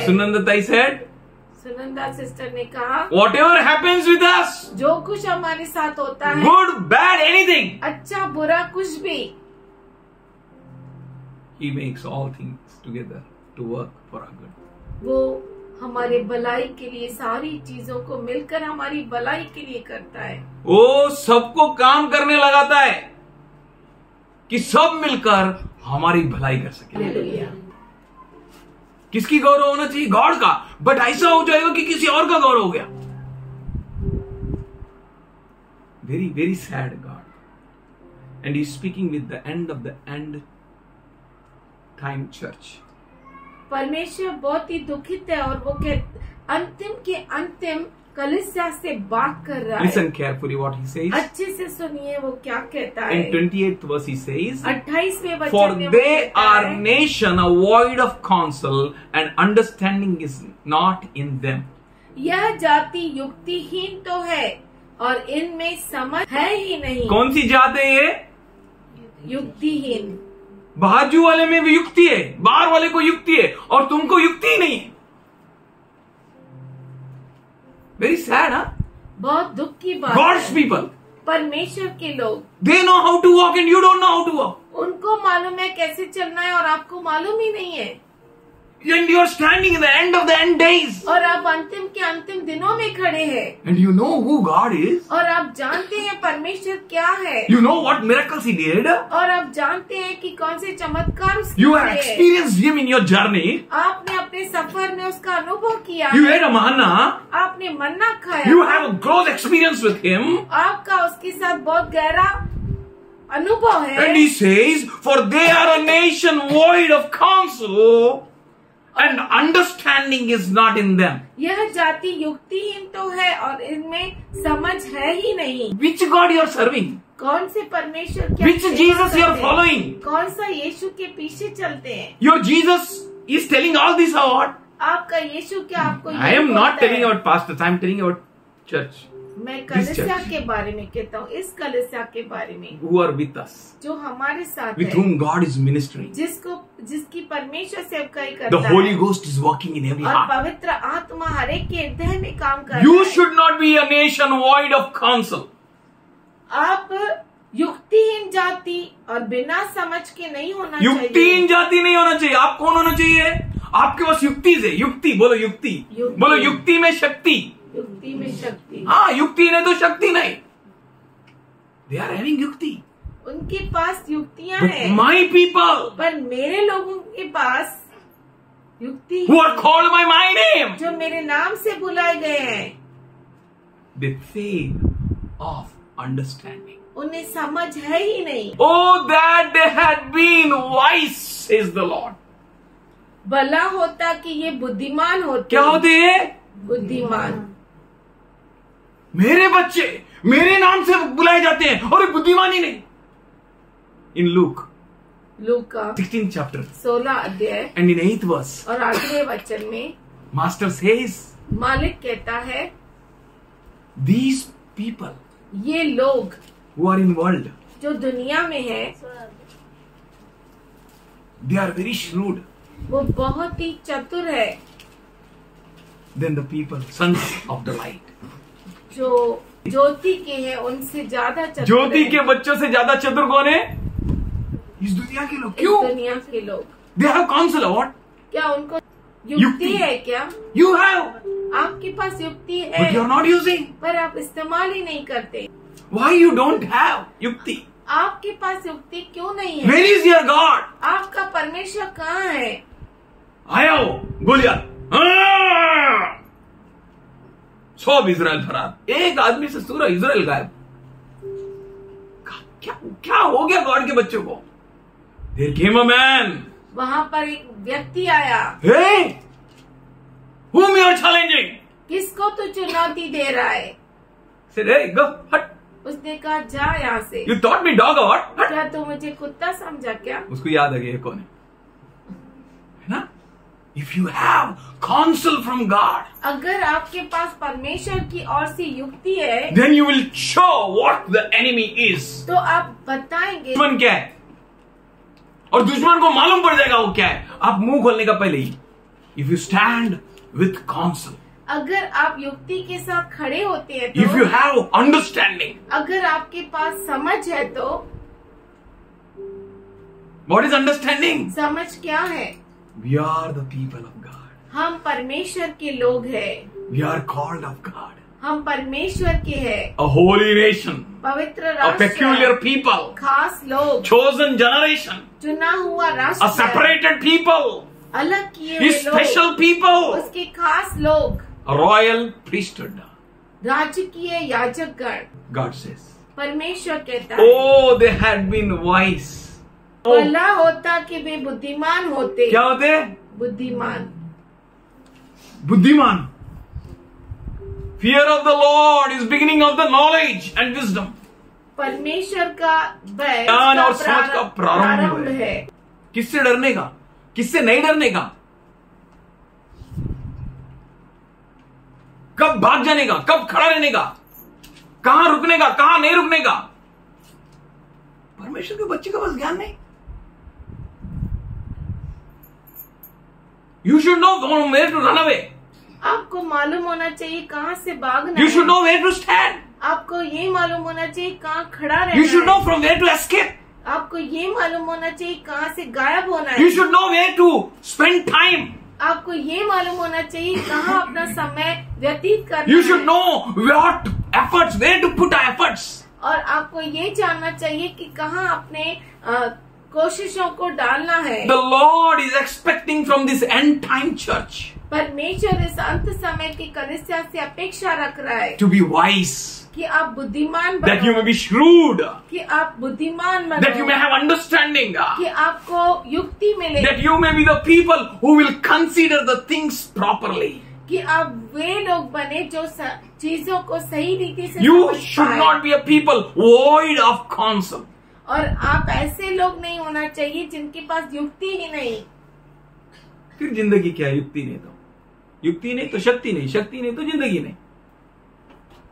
सुनंदा said, सुनंदा सिस्टर ने कहा, whatever happens with us, जो कुछ हमारे साथ होता है, good, bad, anything, अच्छा बुरा कुछ भी, He makes all things together to work for our good. वो हमारे भलाई के लिए सारी चीजों को मिलकर हमारी भलाई के लिए करता है। वो सबको काम करने लगाता है कि सब मिलकर हमारी भलाई कर सके। हालेलुया। किसकी गौरव होना चाहिए? गॉड का। बट ऐसा हो जाएगा कि किसी और का गौरव हो गया। Very very sad God. And he is speaking with the end of the end time church. परमेश्वर बहुत ही दुखित है और वो अंतिम के अंतिम कलीसिया से बात कर रहा है। Listen carefully what he says. अच्छे से सुनिए वो क्या कहता है। In 28th verse he says, 28वें वचन for में वो they कहता are है, nation void of counsel and understanding is not in them. यह जाति युक्तिहीन तो है और इनमें समझ है ही नहीं। कौन सी जात है ये? युक्तिहीन। बाजू वाले में भी युक्ति है, बाहर वाले को युक्ति है और तुमको युक्ति ही नहीं है। Very sad. बहुत दुख की बात गॉड्स है। पीपल, परमेश्वर के लोग, they know how to walk and you don't know how to walk. उनको मालूम है कैसे चलना है और आपको मालूम ही नहीं है। And you are standing in the end of the end days. और आप अंतिम के अंतिम दिनों में खड़े हैं। And you know who God is. और आप जानते हैं परमेश्वर क्या है। You know what miracles He did. और आप जानते हैं कि कौन से चमत्कार उसने You have किए। experienced Him in your journey. आपने अपने सफर में उसका अनुभव किया You है। had a manna. आपने मन्ना खाया। You have a close experience with Him. आपका उसके साथ बहुत गहरा अनुभव है। And He says, for they are a nation void of counsel and understanding is not in them. यह जाति युक्तिहीन तो है और इनमें समझ है ही नहीं। Which God you are serving? कौन से परमेश्वर क्या Which Jesus you are following? कौन सा यीशु के पीछे चलते हैं? Your Jesus is telling all this or what? आपका यीशु क्या आपको I am not telling about pastors. I am telling about church. मैं This कलीसिया church. के बारे में कहता हूँ, इस कलीसिया के बारे में Who are with us, जो हमारे साथ with है, whom God is ministering. जिसकी परमेश्वर सेवकाई The करता Holy है Ghost is working in every और heart. पवित्र आत्मा हर एक के हृदय में काम कर You रहा है। should not be a nation void of counsel. आप युक्तिहीन जाति और बिना समझ के नहीं होना युक्तिहीन चाहिए। जाति नहीं होना चाहिए। आप कौन होना चाहिए? आपके पास युक्ति से, युक्ति बोलो, युक्ति बोलो, युक्ति में शक्ति। युक्ति में शक्ति। हाँ, युक्ति नहीं तो शक्ति नहीं। They are having युक्ति. उनके पास युक्तियां But हैं, my people पर मेरे लोगों के पास युक्ति who are called by my name, जो मेरे नाम से बुलाए गए हैं, they fail of understanding. उन्हें समझ है ही नहीं। Oh, that they had been wise, says the Lord. भला होता कि ये बुद्धिमान होते। क्या होते हैं? बुद्धिमान। मेरे बच्चे मेरे नाम से बुलाए जाते हैं और बुद्धिमान ही नहीं। In Luke Luka 16th chapter 16 अध्याय and in 8th verse, और 8वें वचन में Master says, मालिक कहता है, these people ये लोग who are in world, जो दुनिया में है, they are very shrewd वो बहुत ही चतुर है, than the people, sons of the light. जो ज्योति के हैं उनसे ज्यादा चतुर ज्योति है। के बच्चों से ज्यादा चतुर कौन है? इस दुनिया के लोग। इस क्यों? दुनिया के लोग। They have counsel. What? क्या उनको युक्ति है क्या? You have, आपके पास युक्ति but you है, are not using. पर आप इस्तेमाल ही नहीं करते। Why you don't have युक्ति? आपके पास युक्ति क्यों नहीं है? Where is your God? आपका परमेश्वर कहाँ है? आया हो गोलियत, सब इजराइल फरार, एक आदमी से पूरा इजराइल गायब। क्या क्या हो गया गॉड के बच्चों को? There came a man. वहाँ पर एक व्यक्ति आया। Hey, whom you are challenging? किसको तू चुनौती दे रहा है? Said, hey, go, hut. उसने कहा जा यहाँ से। You thought me dog or what? Hut. क्या तू मुझे कुत्ता समझा क्या? उसको याद आ गया ये कौन है ना? If you have counsel from God, अगर आपके पास परमेश्वर की ओर से युक्ति है, then you will show what the enemy is. तो आप बताएंगे दुश्मन क्या है, और दुश्मन को मालूम पड़ जाएगा वो क्या है, आप मुंह खोलने का पहले ही। If you stand with counsel, अगर आप युक्ति के साथ खड़े होते हैं if you तो, have understanding, अगर आपके पास समझ है तो, what is understanding? समझ क्या है? We are the people of God. हम परमेश्वर के लोग हैं, We are called of God. हम परमेश्वर के हैं, A holy nation, पवित्र a peculiar राष्ट्र, people, खास लोग, chosen generation, चुना हुआ a राष्ट्र, separated people, अलग किए His हुए special लोग, people, उसके खास लोग, a royal priesthood. राजकीय याजकगण। God says, परमेश्वर कहता है, oh, they had been wise. Oh, भला होता कि वे बुद्धिमान होते। क्या होते? बुद्धिमान। बुद्धिमान। Fear of the Lord is beginning of the knowledge and wisdom. परमेश्वर का भय ज्ञान और उसका समझ का प्रारंभ है। किससे डरने का, किससे नहीं डरने का, कब भाग जाने का, कब खड़ा रहने का, कहां रुकने का, कहां नहीं रुकने का। परमेश्वर के बच्चे का बस ज्ञान नहीं। You should know from where to run away. आपको मालूम होना चाहिए कहाँ से भागना You है। should know where to stand. आपको ये मालूम होना चाहिए कहाँ खड़ा रहना You should है। know from where to escape. आपको ये मालूम होना चाहिए कहाँ से गायब होना है। You should know where to spend time. आपको ये मालूम होना चाहिए कहाँ अपना समय व्यतीत करना You should है। know what efforts, where to put our efforts. और आपको ये जानना चाहिए कि कहाँ अपने कोशिशों को डालना है। The Lord is expecting from this end time church परमेश्वर इस अंत समय की कलीसिया से अपेक्षा रख रहा है to be wise, कि आप बुद्धिमान that you may बनो, be shrewd, कि आप बुद्धिमान that you may बनो, have understanding, कि आपको युक्ति मिले, that you may be the people who will consider the things properly. कि आप वे लोग बने जो चीजों को सही रीति से You समझ should पाए। not be a people void of counsel. और आप ऐसे लोग नहीं होना चाहिए जिनके पास युक्ति ही नहीं। फिर जिंदगी क्या है? युक्ति नहीं तो युक्ति नहीं तो शक्ति नहीं, शक्ति नहीं तो जिंदगी नहीं,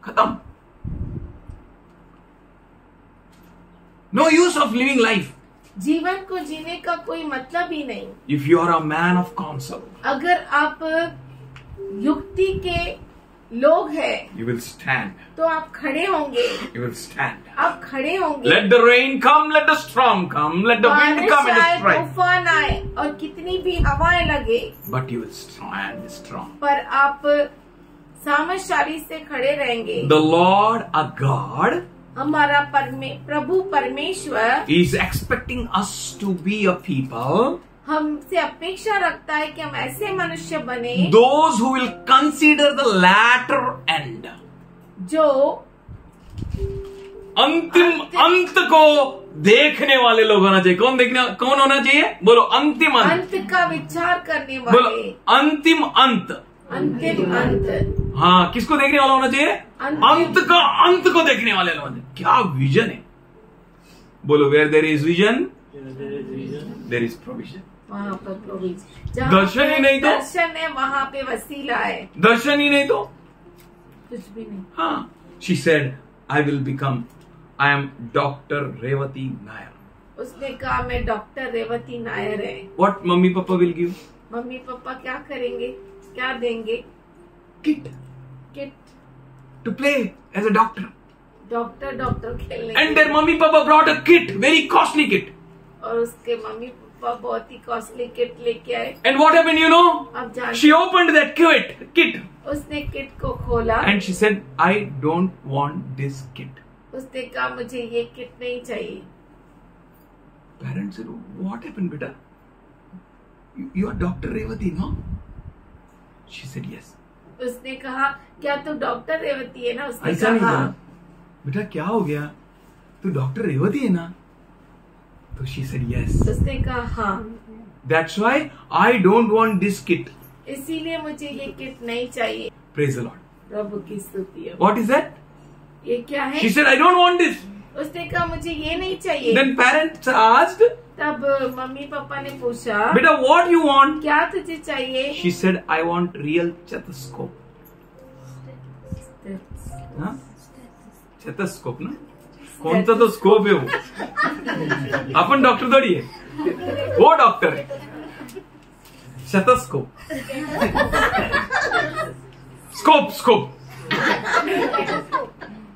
खत्म। No use of living life जीवन को जीने का कोई मतलब ही नहीं if you are a man of counsel. अगर आप युक्ति के लोग हैं You will stand. तो आप खड़े होंगे, You will stand. आप खड़े होंगे। Let the rain come, let the storm come, let the wind बारिश come and आए, strike. तूफान आए और कितनी भी हवाएं लगे, But you will stand strong. पर आप सामर्थशाली से खड़े रहेंगे। The Lord, a God, हमारा प्रभु परमेश्वर is expecting us to be a people, हमसे अपेक्षा रखता है कि हम ऐसे मनुष्य बने those who will consider the latter end. जो अंतिम अंत को देखने वाले लोग होना चाहिए। कौन होना चाहिए? बोलो अंतिम अंत। अंत का विचार करने बोलो वाले। अंतिम अंत। अंतिम अंत। हाँ, किसको देखने वाला होना चाहिए? अंतिम। अंत का अंत को देखने वाले लोग होना चाहिए। क्या विजन है? बोलो, where there is vision there is provision. वहाँ पर प्रभु जी, जहाँ दर्शन ही नहीं तो? दर्शन है वहाँ पे वसीला है, दर्शन ही नहीं तो? कुछ भी नहीं। हाँ, she said, I am Dr. Revati Nair. उसने कहा मैं डॉक्टर रेवती नायर है। What mummy papa will give? Mummy papa क्या करेंगे, क्या देंगे? Kit kit, to play as a doctor. Doctor खेलने And के their लिए। mummy papa brought a kit, very costly kit. और उसके मम्मी पापा बहुत ही कॉस्टली किट लेके आए। And what happened, you know? अब जान, She opened that kit उसने किट को खोला, and she said, I don't want this kit. उसने कहा मुझे ये किट नहीं चाहिए। Parents said, what happened, beta? You are Dr. Revati, no? She said, yes. उसने कहा क्या तू डॉक्टर रेवती है ना? उसने ऐसा नहीं कहा कहा, हाँ। बेटा क्या हो गया, तू डॉक्टर रेवती है ना? तो she said, yes. उसने कहा हाँ, That's why I don't want this kit. इसीलिए मुझे ये किट नहीं चाहिए। Praise the Lord. प्रभु की स्तुति हो। What is that? ये क्या है? She said, I don't want this. उसने कहा मुझे ये नहीं चाहिए। Then parents asked, तब मम्मी पापा ने पूछा बेटा what you want? क्या तुझे चाहिए? She said, I want real stethoscope. हाँ? Stethoscope ना? कौन सा तो स्कोप है वो? अपन डॉक्टर थोड़ी है, वो डॉक्टर है। Stethoscope, scope.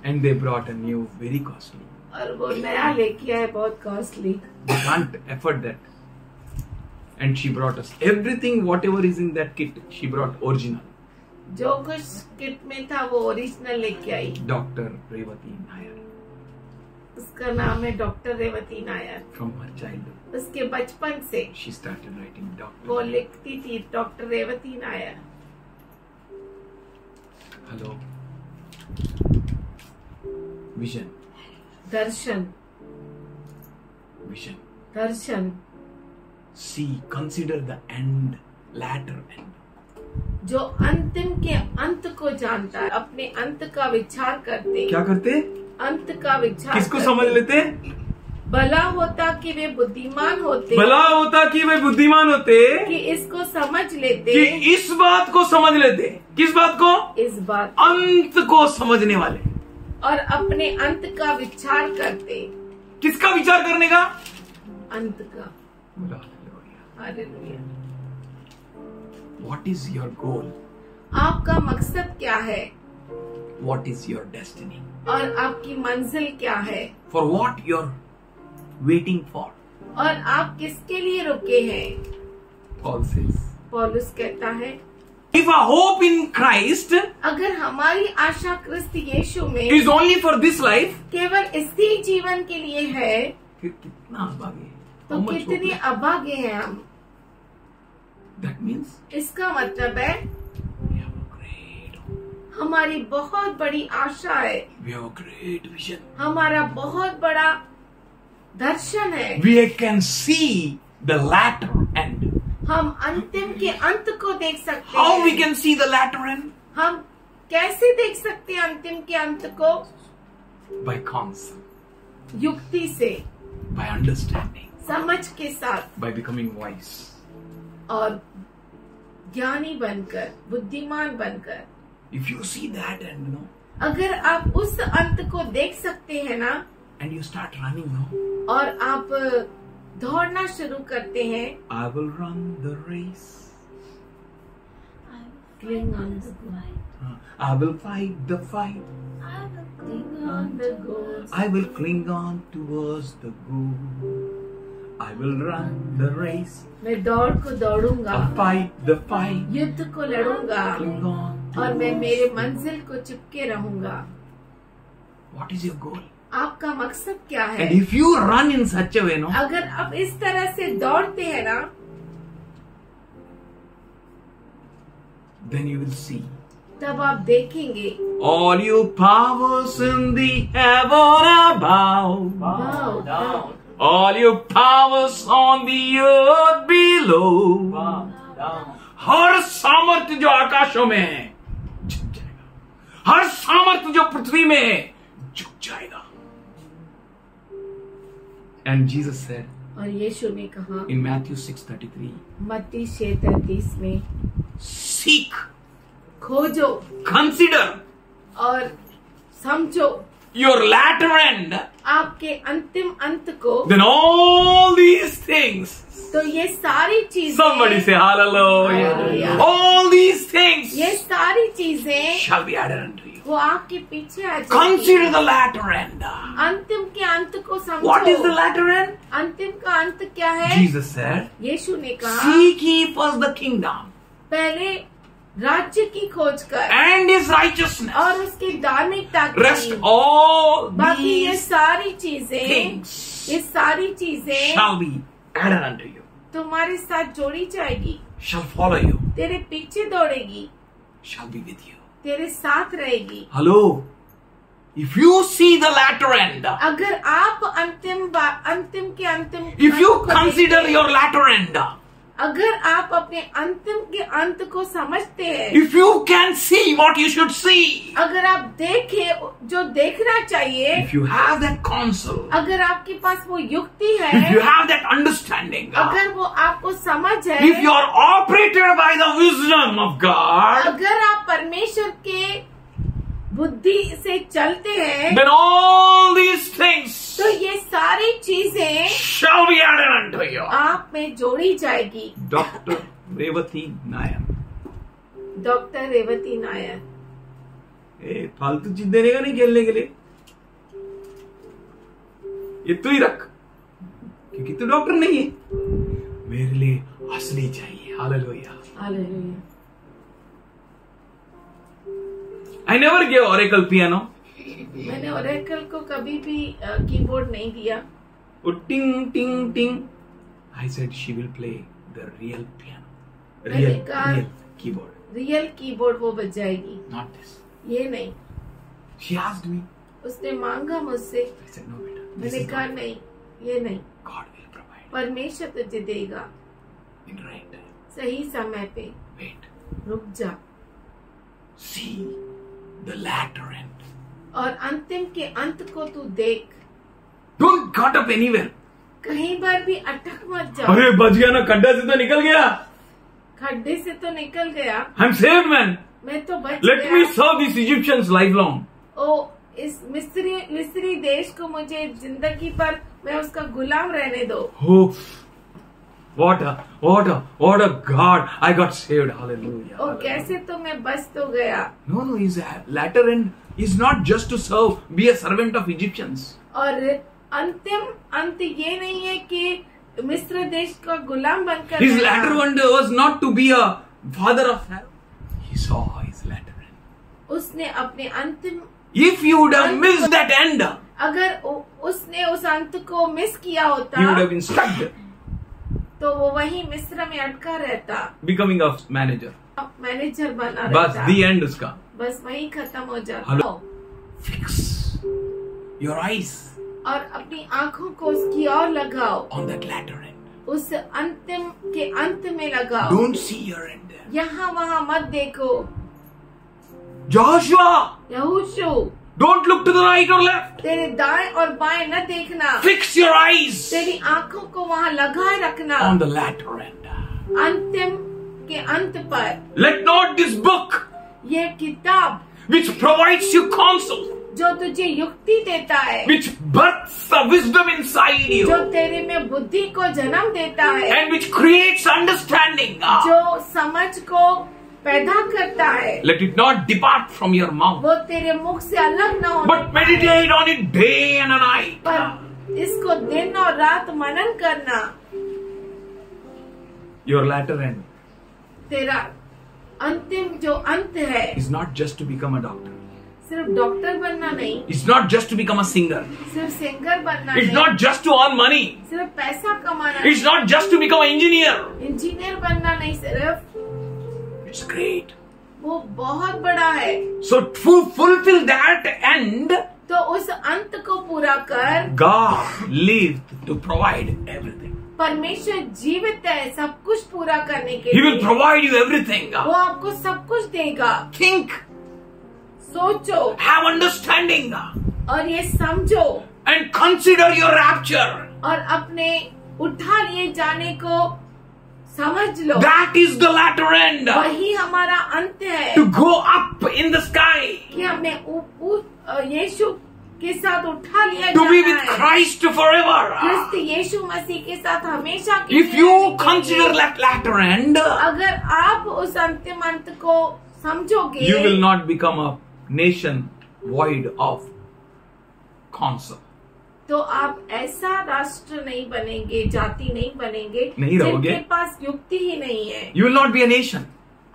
And they brought a new, very costly. और वो नया लेके आए, बहुत costly. They can't afford that. And she brought us everything, whatever is in that kit. She brought original. जो कुछ किट में था वो ओरिजिनल लेके आई। Dr. Revati Nair. उसका नाम है doctor Revati Nair. From her childhood, उसके बचपन से she started writing Dr. वो लिखती थी doctor Revati Nair. Hello. Vision. दर्शन, Vision. दर्शन See, consider the end, latter end. जो अंतिम के अंत को जानता है, अपने अंत का विचार करते। क्या करते? अंत का विचार किसको करते। समझ लेते? भला होता कि वे बुद्धिमान होते, भला होता कि वे बुद्धिमान होते, कि इसको समझ लेते, कि इस बात को समझ लेते। किस बात को? इस बात, अंत को समझने वाले। और अपने अंत का विचार करते। किसका विचार करने का? अंत का। Hallelujah. What is your goal? आपका मकसद क्या है? What is your destiny? और आपकी मंजिल क्या है? For what you're waiting for? और आप किसके लिए रुके हैं? Paul says, पौलुस कहता है if our hope in Christ अगर हमारी आशा क्रिस्त यीशु में is only for this life, केवल इसी जीवन के लिए है, फिर कितना अभागे, तो how much कितने hope? अभागे हैं हम। That means इसका मतलब है we have a great hope. हमारी बहुत बड़ी आशा है, We have a great vision. हमारा बहुत बड़ा दर्शन है। We can see the latter end. हम अंतिम के अंत को देख सकते How हैं। we can see the latter end? हम कैसे देख सकते हैं अंतिम के अंत को? By counsel, युक्ति से, by understanding, समझ के साथ, by becoming wise. और ज्ञानी बनकर, बुद्धिमान बनकर। If you see that end, no, अगर आप उस अंत को देख सकते हैं ना, and you start running, no, और आप दौड़ना शुरू करते हैं, I will run the race. cling on the goal, I will fight the fight. cling on the goal, I will cling on towards the goal. I will run the race. मैं दौड़ को दौड़ूंगा, I'll fight the fight. युद्ध को लड़ूंगा, Cling on और मैं towards मेरे the मंजिल को चिपके रहूंगा। What is your goal? आपका मकसद क्या है? And if you run in such a way, no, अगर आप इस तरह से दौड़ते हैं ना, then you will see. तब आप देखेंगे All you powers in the heaven above, Bow down. all you powers on the earth below, हर सामर्थ्य जो आकाशों में है झुक जाएगा, हर सामर्थ्य जो पृथ्वी में है झुक जाएगा। And Jesus said, और यीशु ने कहा in Matthew 6:33, मत्ती 6:33 में, seek, खोजो consider और समझो your latter end, आपके अंतिम अंत को, then all these things, तो ये सारी चीजें, somebody say hallelujah, Hallelujah. all these things ये सारी चीजें shall be added unto you. वो आपके पीछे आ Consider जाएगी। the latter end. अंतिम के अंत को समझो। What is the latter end? अंतिम का अंत क्या है? Jesus said, यीशु ने कहा, seek ye first the kingdom पहले राज्य की खोज कर and his righteousness. और उसकी धार्मिकता Rest की, all बाकी ये these सारी चीजें, things ये सारी चीजें shall be added unto you, तुम्हारे साथ जोड़ी जाएगी, shall follow you, तेरे पीछे दौड़ेगी, shall be with you. तेरे साथ रहेगी। Hello? If you see the latter end, अगर आप अंतिम के अंतिम if you अंत को consider देखते हैं, your latter end, अगर आप अपने अंतिम के अंत को समझते हैं, if you can see what you should see, अगर आप देखें जो देखना चाहिए, if you have that counsel, अगर आपके पास वो युक्ति if you है, have that understanding, अगर वो आपको समझ है, if you are operated by the wisdom of God, अगर आप परमेश्वर के बुद्धि से चलते हैं, then all these things तो ये सारी चीजें shall be added unto you. आप में जोड़ी जाएगी। Dr. Revati Nair. Doctor Revati Nair. ए, फालतू चीज देने का नहीं खेलने के लिए, ये तू ही रख, क्योंकि तू डॉक्टर नहीं है। मेरे लिए असली चाहिए। Hallelujah. Hallelujah. I never gave Oracle piano. मैंने ओरेकल को कभी भी कीबोर्ड नहीं दिया। वो टिंग टिंग टिंग। I said she will play the real piano, real keyboard. Real keyboard वो बजाएगी, Not this. ये नहीं। She asked me. उसने मांगा मुझसे, I said no बेटा. This मैंने is कहा not. नहीं, ये नहीं। God will provide परमेश्वर तुझे देगा in right time. सही समय पे। Wait. रुक जा See the latter end. और अंतिम के अंत को तू देख। Don't cut up anywhere. कहीं पर भी अटक मत जा। अरे बच गया ना, खड्डा से तो निकल गया। खड्डे से तो निकल गया, I'm saved, man. मैं तो बच Let गया। me serve these Egyptians lifelong. ओ इस मिस्री देश को मुझे जिंदगी पर मैं उसका गुलाम रहने दो। Oh, what a God! I got saved. Hallelujah. और कैसे तो मैं बच तो गया। No, his latter end is not just to serve, be a servant of Egyptians. और अंतिम अंत ये नहीं है कि मिस्र देश का गुलाम बनकर His रहना। latter end was not to be a father of Pharaoh. He saw his latter end. उसने अपने अंतिम, If you would have missed that end, अगर उसने उस अंत को मिस किया he would होता have been stuck, तो वो वही मिस्र में अटका रहता, becoming a manager. मैनेजर बना बस रहता, the end उसका. बस वही खत्म हो जाता। Hello? Fix your eyes और अपनी आंखों को उसकी ओर लगाओ, on that latter end. उस अंतिम के अंत में लगाओ। Don't see your end there. यहाँ वहाँ मत देखो। Joshua, यहोशू, don't look to the right or left. तेरे दाएं और बाएं न देखना, Fix your eyes तेरी आंखों को वहाँ लगाए रखना on the latter end. अंतिम के अंत पर। Let not this book, ये किताब which provides you counsel, जो तुझे युक्ति देता है, which births a wisdom inside जो you, तेरे में बुद्धि को जन्म देता है, and which creates understanding, जो समझ को पैदा करता है, let it not depart from your mouth, वो तेरे मुख से अलग न हो, but meditate on it day and night. पर इसको दिन और रात मनन करना। Your latter end तेरा अंतिम जो अंत है, is not just to become a doctor. सिर्फ डॉक्टर बनना नहीं, It's not just to become a singer. सिर्फ सिंगर बनना It's नहीं, not just to earn money. सिर्फ पैसा कमाना It's नहीं, not just to become an engineer. Engineer बनना नहीं, सिर्फ It's great. वो बहुत बड़ा है। So to fulfill that end, तो उस अंत को पूरा कर, God lived to provide everything. परमेश्वर जीवित है सब कुछ पूरा करने के He will लिए। provide you everything. वो आपको सब कुछ देगा। Think, सोचो have understanding, और ये समझो and consider your rapture. और अपने उठा लिए जाने को समझ लो। That is the latter end. वही हमारा अंत है To go up in the sky. कि हमें यीशु के साथ उठा लिया To be जाना with है, Christ forever. क्रिस्त यीशु मसीह के साथ हमेशा के If लिए you रहने के consider लिए। that latter end, अगर आप उस अंतिम अंत को समझोगे, you will not become a nation void of counsel. तो आप ऐसा राष्ट्र नहीं बनेंगे, जाति नहीं बनेंगे नहीं रहोगे। जिनके पास युक्ति ही नहीं है। You will not be a nation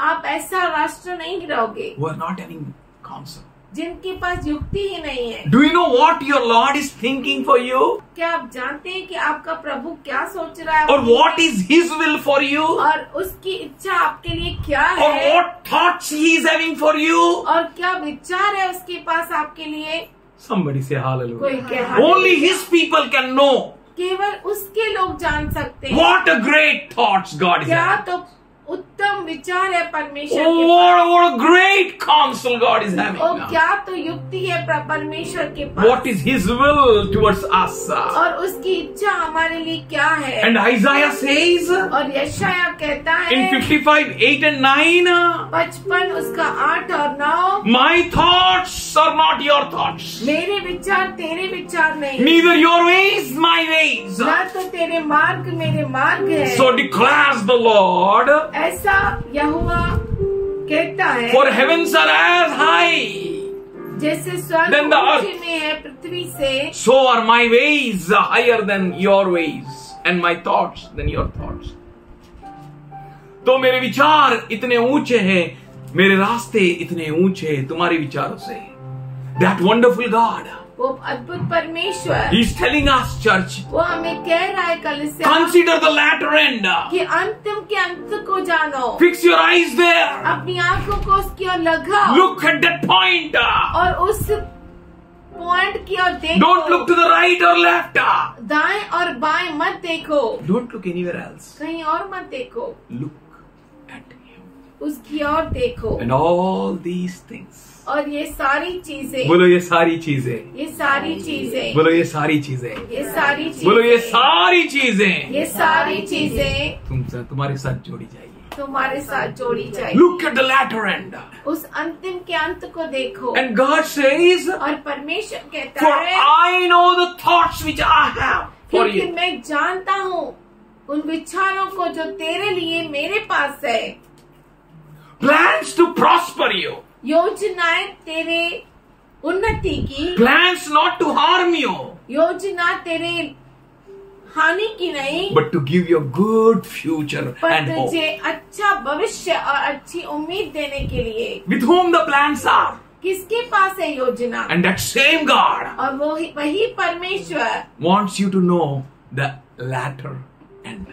आप ऐसा राष्ट्र नहीं रहोगे who are not having counsel. जिनके पास युक्ति ही नहीं है। Do you know what your Lord is thinking for you? क्या आप जानते हैं कि आपका प्रभु क्या सोच रहा है Or what is His will for you? और उसकी इच्छा आपके लिए क्या Or है what thoughts He is having for you? और क्या विचार है उसके पास आपके लिए। Somebody say कोई hallelujah. कहे Only His people can know केवल उसके लोग जान सकते हैं। what a great thoughts God is क्या having. तो उत्तम विचार है परमेश्वर Oh, के पास। what a great counsel God is having. और क्या तो युक्ति है परमेश्वर के पास। What is His will towards us? और उसकी इच्छा हमारे लिए क्या है। And Isaiah says और यशाया कहता in है 55:8-9, 55 उसका 8 और 9, my thoughts are not your thoughts, मेरे विचार तेरे विचार नहीं, neither your ways my ways. ना तो तेरे मार्ग मेरे मार्ग है। So declares the Lord, ऐसा यहोवा कहता है। for heavens are as high, जैसे स्वर्ग Then the ऊंचे earth. में है पृथ्वी से, so are my ways higher than your ways, and my thoughts than your thoughts. तो मेरे विचार इतने ऊंचे हैं, मेरे रास्ते इतने ऊंचे तुम्हारे विचारों से. That wonderful God. वो अद्भुत परमेश्वर He is telling us, church, वो हमें कह रहा है कलीसिया consider the latter end. कि अंतिम के अंत को जानो, Fix your eyes there. अपनी आंखों को उसकी ओर लगाओ Look at that point. और उस पॉइंट की ओर देखो। Don't look to the right or left. दाएं और बाएं मत देखो, Don't look anywhere else. कहीं और मत देखो, Look at Him. उसकी ओर देखो। And all these things. और ये सारी चीजें, बोलो ये सारी चीजें. ये सारी चीजें, बोलो ये सारी चीजें. ये सारी चीजें, बोलो ये सारी चीजें ये सारी चीजें तुम्हारे साथ जोड़ी जाएगी. तुम्हारे साथ जोड़ी जाएगी। Look at the latter end. उस अंतिम के अंत को देखो। And God says, और परमेश्वर कहता for है I know the thoughts which I have for क्योंकि you. मैं जानता हूँ उन विचारों को जो तेरे लिए मेरे पास है। Plans to prosper you. योजनाएं तेरे उन्नति की, Plans not to harm you, योजना तेरे हानि की नहीं, but to give you a good future पर and hope. तुझे अच्छा भविष्य और अच्छी उम्मीद देने के लिए। With whom the plans are. किसके पास है योजना? And that same God और वही परमेश्वर wants you to know the latter end.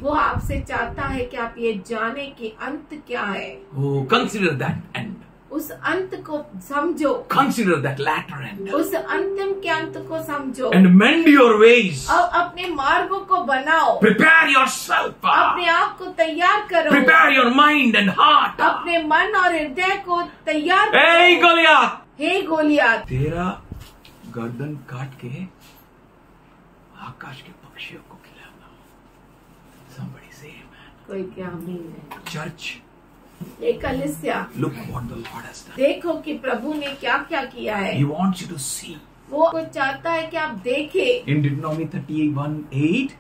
वो आपसे चाहता है कि आप ये जाने कि अंत क्या है। Oh, consider that end. उस अंत को समझो, Consider that latter end. उस अंतिम के अंत को समझो And mend your ways. और अपने मार्गों को बनाओ, Prepare yourself. अपने आप को तैयार करो, Prepare your mind and heart. अपने मन और हृदय को तैयार Hey करो। Goliath! हे गोलियत, तेरा गर्दन काट के आकाश के पक्षियों को खिलाना. Somebody say amen. कोई क्या आमीन है। Church, ये कलीसिया, look what the Lord has done. देखो कि प्रभु ने क्या क्या किया है। He wants you to see. वो चाहता है कि आप देखें। In Deuteronomy 31:8,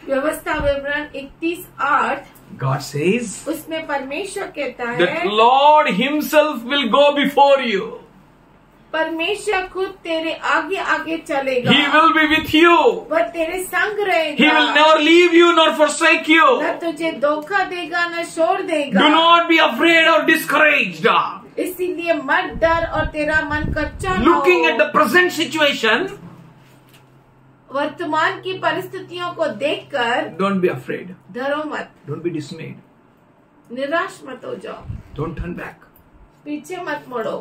व्यवस्था विवरण 31:8, God says उसमें परमेश्वर कहता that है Lord Himself will go before you. परमेश्वर खुद तेरे आगे आगे चलेगा, He will be with you. वह तेरे संग He रहेगा, will never leave you nor forsake you. न तुझे धोखा देगा न छोड़ देगा। Do not be afraid or discouraged. इसीलिए मत डर और तेरा मन कच्चा न Looking at हो। the present situation, वर्तमान की परिस्थितियों को देखकर don't be afraid. डरो मत, Don't be dismayed. निराश मत हो जाओ, Don't turn back. पीछे मत मुड़ो,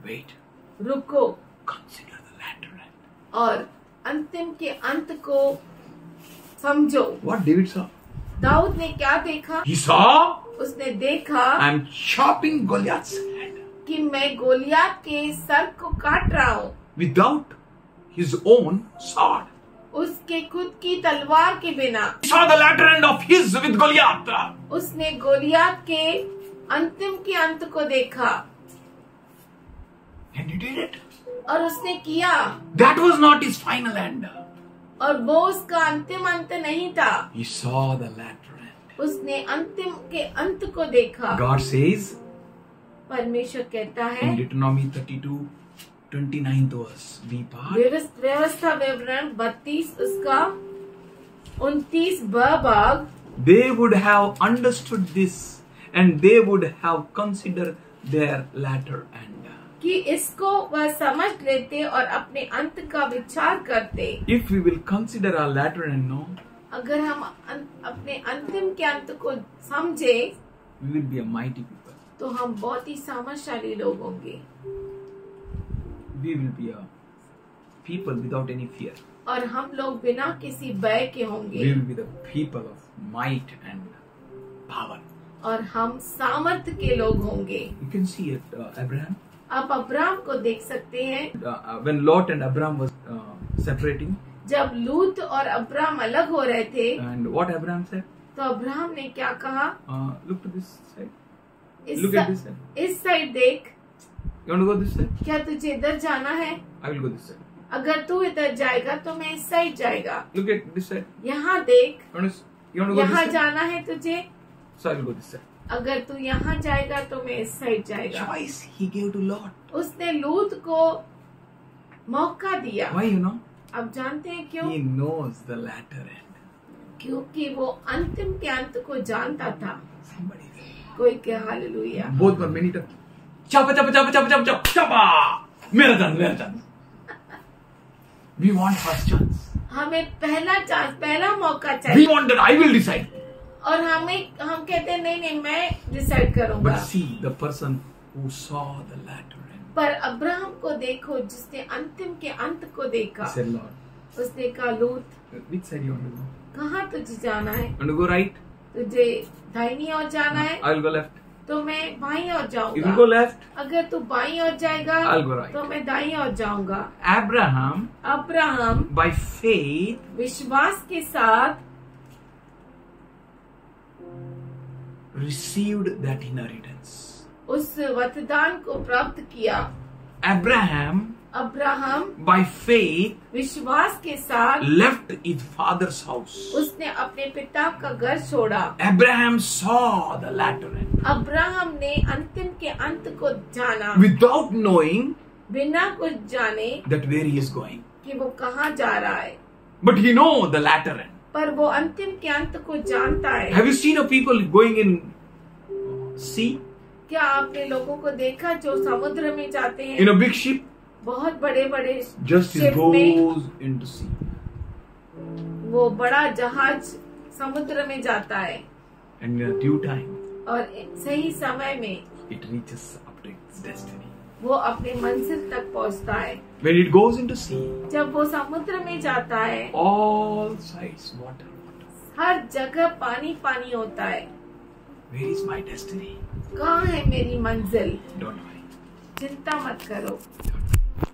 Wait. रुको Consider the latter end. और अंतिम के अंत को समझो। What David saw? दाऊद ने क्या देखा? He saw, उसने देखा I'm chopping Goliath's head कि मैं गोलियत के सर को काट रहा हूँ without his own sword. उसके उसके खुद की तलवार के बिना saw the latter end of his with Goliath. उसने गोलियत के अंतिम के अंत को देखा And he did it. और उसने किया, That was not his final end. और वो उसका अंतिम अंत नहीं था, He saw the latter end. उसने अंतिम के अंत को देखा। God says परमेश्वर कहता in है Deuteronomy 32, 29th verse, be part. व्यवस्था विवरण 32 उसका 29 भाग, They would have understood this and they would have considered their latter end. कि इसको वह समझ लेते और अपने अंत का विचार करते। If we will consider our latter end, no, अगर हम अपने अंतिम के अंत को समझे we will be a mighty people. तो हम बहुत ही सामर्थशाली लोग होंगे We will be a people without any fear. और हम लोग बिना किसी भय के We होंगे will be the people of might and power. और हम सामर्थ के लोग होंगे। You can see it, Abraham. आप अब्राहम को देख सकते हैं, When Lot and Abraham was separating, जब लूत और अब्राहम अलग हो रहे थे and what Abraham said, तो अब्राहम ने क्या कहा, look to this side. इस Look at this side. इस साइड देख, You want to go this side? क्या तुझे इधर जाना है? I will go this side. अगर तू इधर जाएगा तो मैं इस साइड जाएगा। Look at this side. यहाँ देख, You want to go यहाँ this side? जाना है तुझे, So I will go this side. अगर तू यहाँ जाएगा तो मैं इस साइड जाएगा। Choice he gave to Lot. उसने लूत को मौका दिया। Why, you know? अब जानते हैं क्यों? He knows the latter end. क्योंकि वो अंतिम के अंत को जानता था। Somebody say. कोई क्या, hallelujah. Both were many times. Chapa! मेरा chance. We want first chance. हमें पहला चांस, पहला मौका We चाहिए want that I will decide. और हम कहते हैं नहीं मैं डिसाइड करूंगा। But see the person who saw the latter end. पर अब्राहम को देखो जिसने अंतिम के अंत को देखा। He said, Lord, उसने कहा लूत, which side you want to go? कहाँ तुझे जाना है? Want to go right? तुझे दाहिनी ओर जाना है I will go left. तो मैं बाईं ओर If जाऊंगा। you go left, अगर तू बाईं ओर जाएगा I'll go right. तो मैं दाईं ओर जाऊंगा। Abraham, अब्राहम by faith, विश्वास के साथ received that inheritance. उस वरदान को प्राप्त किया। Abraham, अब्राहम by faith, विश्वास के साथ left his father's house. उसने अपने पिता का घर छोड़ा। Abraham saw the latter end. Abraham ने अंतिम के अंत को जाना Without knowing बिना कुछ जाने that where he is going. कि वो कहाँ जा रहा है, But he know the latter end. पर वो अंतिम के अंत को जानता है। Have you seen a people going in sea? क्या आपने लोगों को देखा जो समुद्र में जाते हैं? In a big ship? बहुत बड़े बड़े Just it शिप में goes into sea. वो बड़ा जहाज समुद्र में जाता है And in a due time, और सही समय में it reaches up to its destiny. वो अपने मंजिल तक पहुंचता है। When it goes into sea, जब वो समुद्र में जाता है all sides water, water. हर जगह पानी पानी होता है। Where is my destiny? कहाँ है मेरी मंजिल? Don't worry. चिंता मत करो,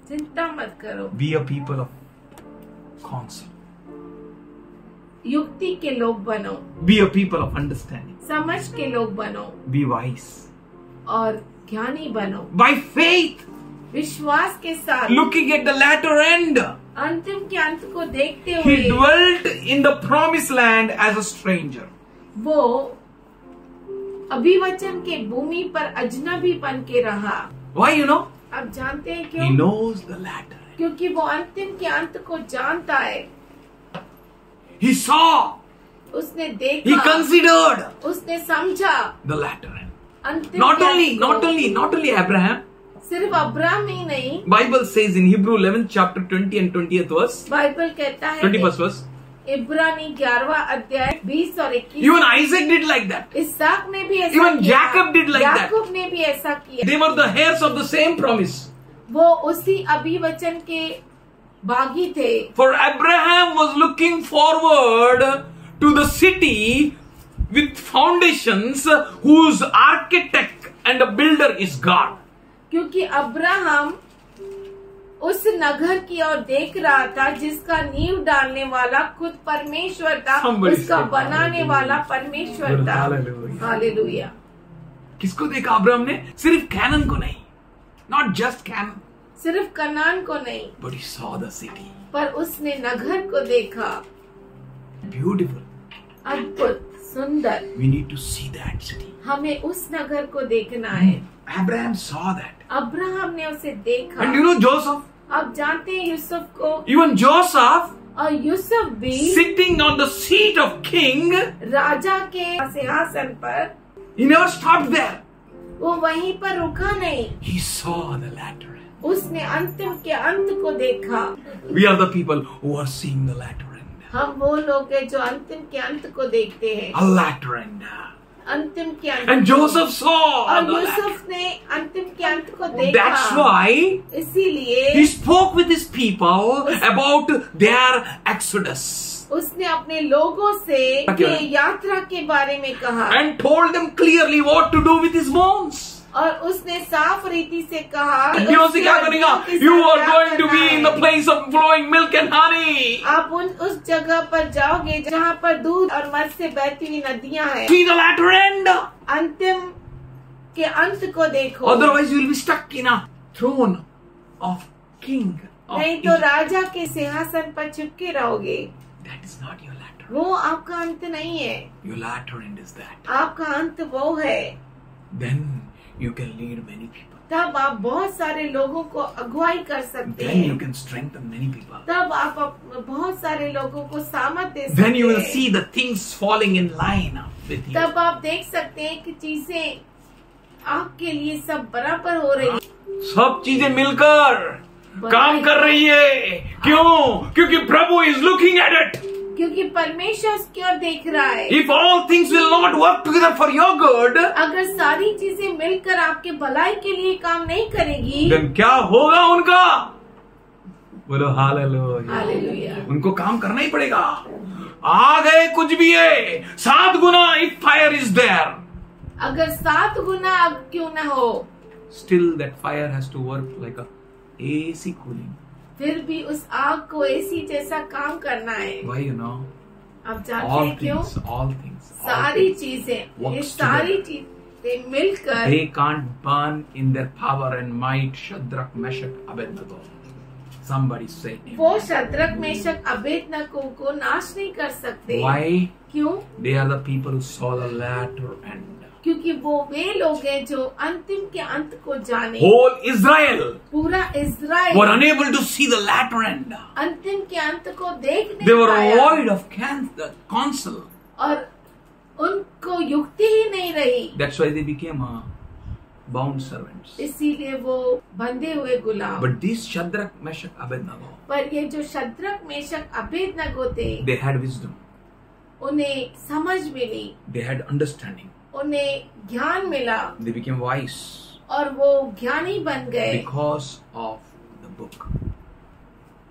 चिंता मत करो। Be a people of counsel. युक्ति के लोग बनो, Be a people of understanding. समझ के लोग बनो Be wise. और ज्ञानी बनो। By faith, विश्वास के साथ looking at the latter end, अंतिम के अंत को देखते he हुए dwelt in the promised land as a stranger. वो अभिवचन के भूमि पर अजनबी बन के रहा। Why, you know? आप जानते हैं He क्यों? knows the latter. क्योंकि वो अंतिम के अंत को जानता है। He saw, उसने he देखा, considered उसने समझा the latter end. अंतिम Not के only, अंत को। not only Abraham. सिर्फ अब्राहम ही नहीं, Bible says in Hebrew 11th chapter 20 and 20th verse, Bible कहता है 21st verse, इब्रानी 11वां अध्याय 20 और 21। even Isaac did like that. इसहाक ने भी ऐसा Even किया। Jacob did like that. याकूब ने भी ऐसा किया। They were the heirs of the same promise. वो उसी अभिवचन के बागी थे। For Abraham was looking forward to the city with foundations whose architect and the builder is God. क्योंकि अब्राहम उस नगर की ओर देख रहा था जिसका नींव डालने वाला खुद परमेश्वर था, Somebody उसका say बनाने वाला परमेश्वर था। Hallelujah. हालेलुया। किसको देखा अब्राहम ने? सिर्फ कैनन को नहीं, नॉट जस्ट कैनन, सिर्फ कनान को नहीं, but he saw the city. पर उसने नगर को देखा। ब्यूटीफुल, अद्भुत, सुंदर। We need to see that city. हमें उस नगर को देखना है। Abraham saw that. अब्राहम ने उसे देखा। And you know Joseph? आप जानते हैं यूसुफ को, Even Joseph, और यूसुफ भी sitting on the seat of king, राजा के सिंहासन पर, he never stopped there. वो वहीं पर रुका नहीं, He saw the latter end. उसने अंतिम के अंत को देखा। We are the people who are seeing the latter end. हम वो लोग हैं जो अंतिम के अंत को देखते हैं। A latter end. अंतिम के अंत। And Joseph saw और the latter. यूसुफ ने अंतिम के अंत को देखा। That's why इसीलिए he spoke with his people about their exodus उसने अपने लोगों से क्या? ये यात्रा के बारे में कहा, and told them clearly what to do with his bones. और उसने साफ रीति से कहा, हड्डियों से क्या करेगा? You are going to be in the है। place of flowing milk and honey. आप उस जगह पर जाओगे जहाँ पर दूध और मध से बहती हुई नदियाँ हैं। See the latter end. अंतिम के अंत को देखो, Otherwise, you will be stuck in a throne of king. Of नहीं तो Egypt. राजा के सिंहासन पर चिपके रहोगे। That is not your latter. वो आपका अंत नहीं है, Your latter end is that. आपका अंत वो है। Then you can lead many people. तब आप बहुत सारे लोगों को अगुवाई कर सकते Then you हैं। can strengthen many people. तब आप बहुत सारे लोगों को सामर्थ दे सकते Then you will हैं। see the things falling in line with you. तब आप देख सकते हैं कि चीजें आपके लिए सब बराबर हो रही हैं। सब चीजें मिलकर काम कर रही है। क्यों? क्योंकि प्रभु is looking at it. क्योंकि परमेश्वर उसकी ओर देख रहा है। If all things will not work together for your good, अगर सारी चीजें मिलकर आपके भलाई के लिए काम नहीं करेगी, then क्या होगा उनका? बोलो हालेलुया। हालेलुया। उनको काम करना ही पड़ेगा। आ गए कुछ भी है, 7 गुना if fire is there, अगर 7 गुना आग क्यों न हो, still that fire has to work like a AC cooling. फिर भी उस आग को एसी जैसा काम करना है। Why you know? आप जानते All हैं क्यों? things. सारी चीजें, ये works सारी चीजें मिलकर They can't burn in their power and might. Shadrach, Meshach, Abednego. Somebody say amen. वो शद्रक मेशक अबेदनगो को नाश नहीं कर सकते। Why? क्यों? They are the people who saw the latter end. क्योंकि वो वे लोग हैं जो अंतिम के अंत को जाने। Whole Israel पूरा Israel were unable to see the latter end. अंतिम के अंत को देख They नहीं were पाया, void of counsel. और उनको युक्ति ही नहीं रही। That's why they became bound servants. इसीलिए वो बंधे हुए गुलाम। But these Shadrach, Meshach, Abednego, पर ये जो शद्रक मेशक अबेदनगो थे, they had wisdom. उन्हें समझ मिली, They had understanding. उन्हें ज्ञान मिला, They became wise और वो ज्ञानी बन गए because of the book,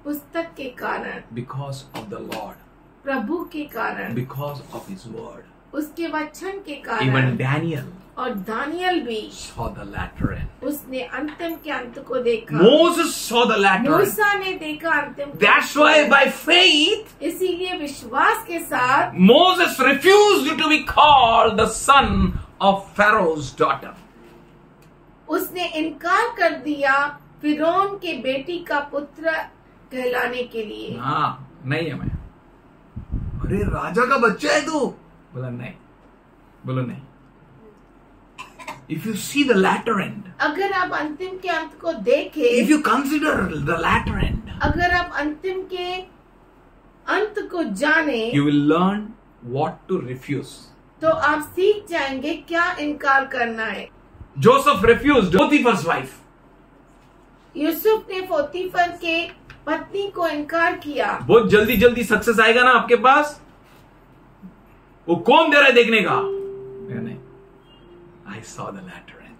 पुस्तक के कारण, because of the Lord, प्रभु के कारण, because of His word. उसके वचन के Even कारण। Daniel और दानियल भी, saw the latter end. उसने अंतिम के अंत को देखा। Moses saw the latter end. मूसा ने देखा अंतिम के That's अंत को। why by faith, इसीलिए विश्वास के साथ Moses refused to be called the son of Pharaoh's daughter. उसने इनकार कर दिया फिरौन के बेटी का पुत्र कहलाने के लिए। हाँ, नहीं है मैं। अरे राजा का बच्चा है तू। बोला नहीं, बोलो नहीं। If you see the latter end, अगर आप अंतिम के अंत को देखें, if you consider the latter end, अगर आप अंतिम के अंत को जाने, you will learn what to refuse. तो आप सीख जाएंगे क्या इनकार करना है। Joseph refused Potiphar's wife. Yusuf ने पोतीफर के पत्नी को इनकार किया। बहुत जल्दी जल्दी सक्सेस आएगा ना आपके पास। वो कौन दे रहा है देखने का? मैंने I saw the latter end.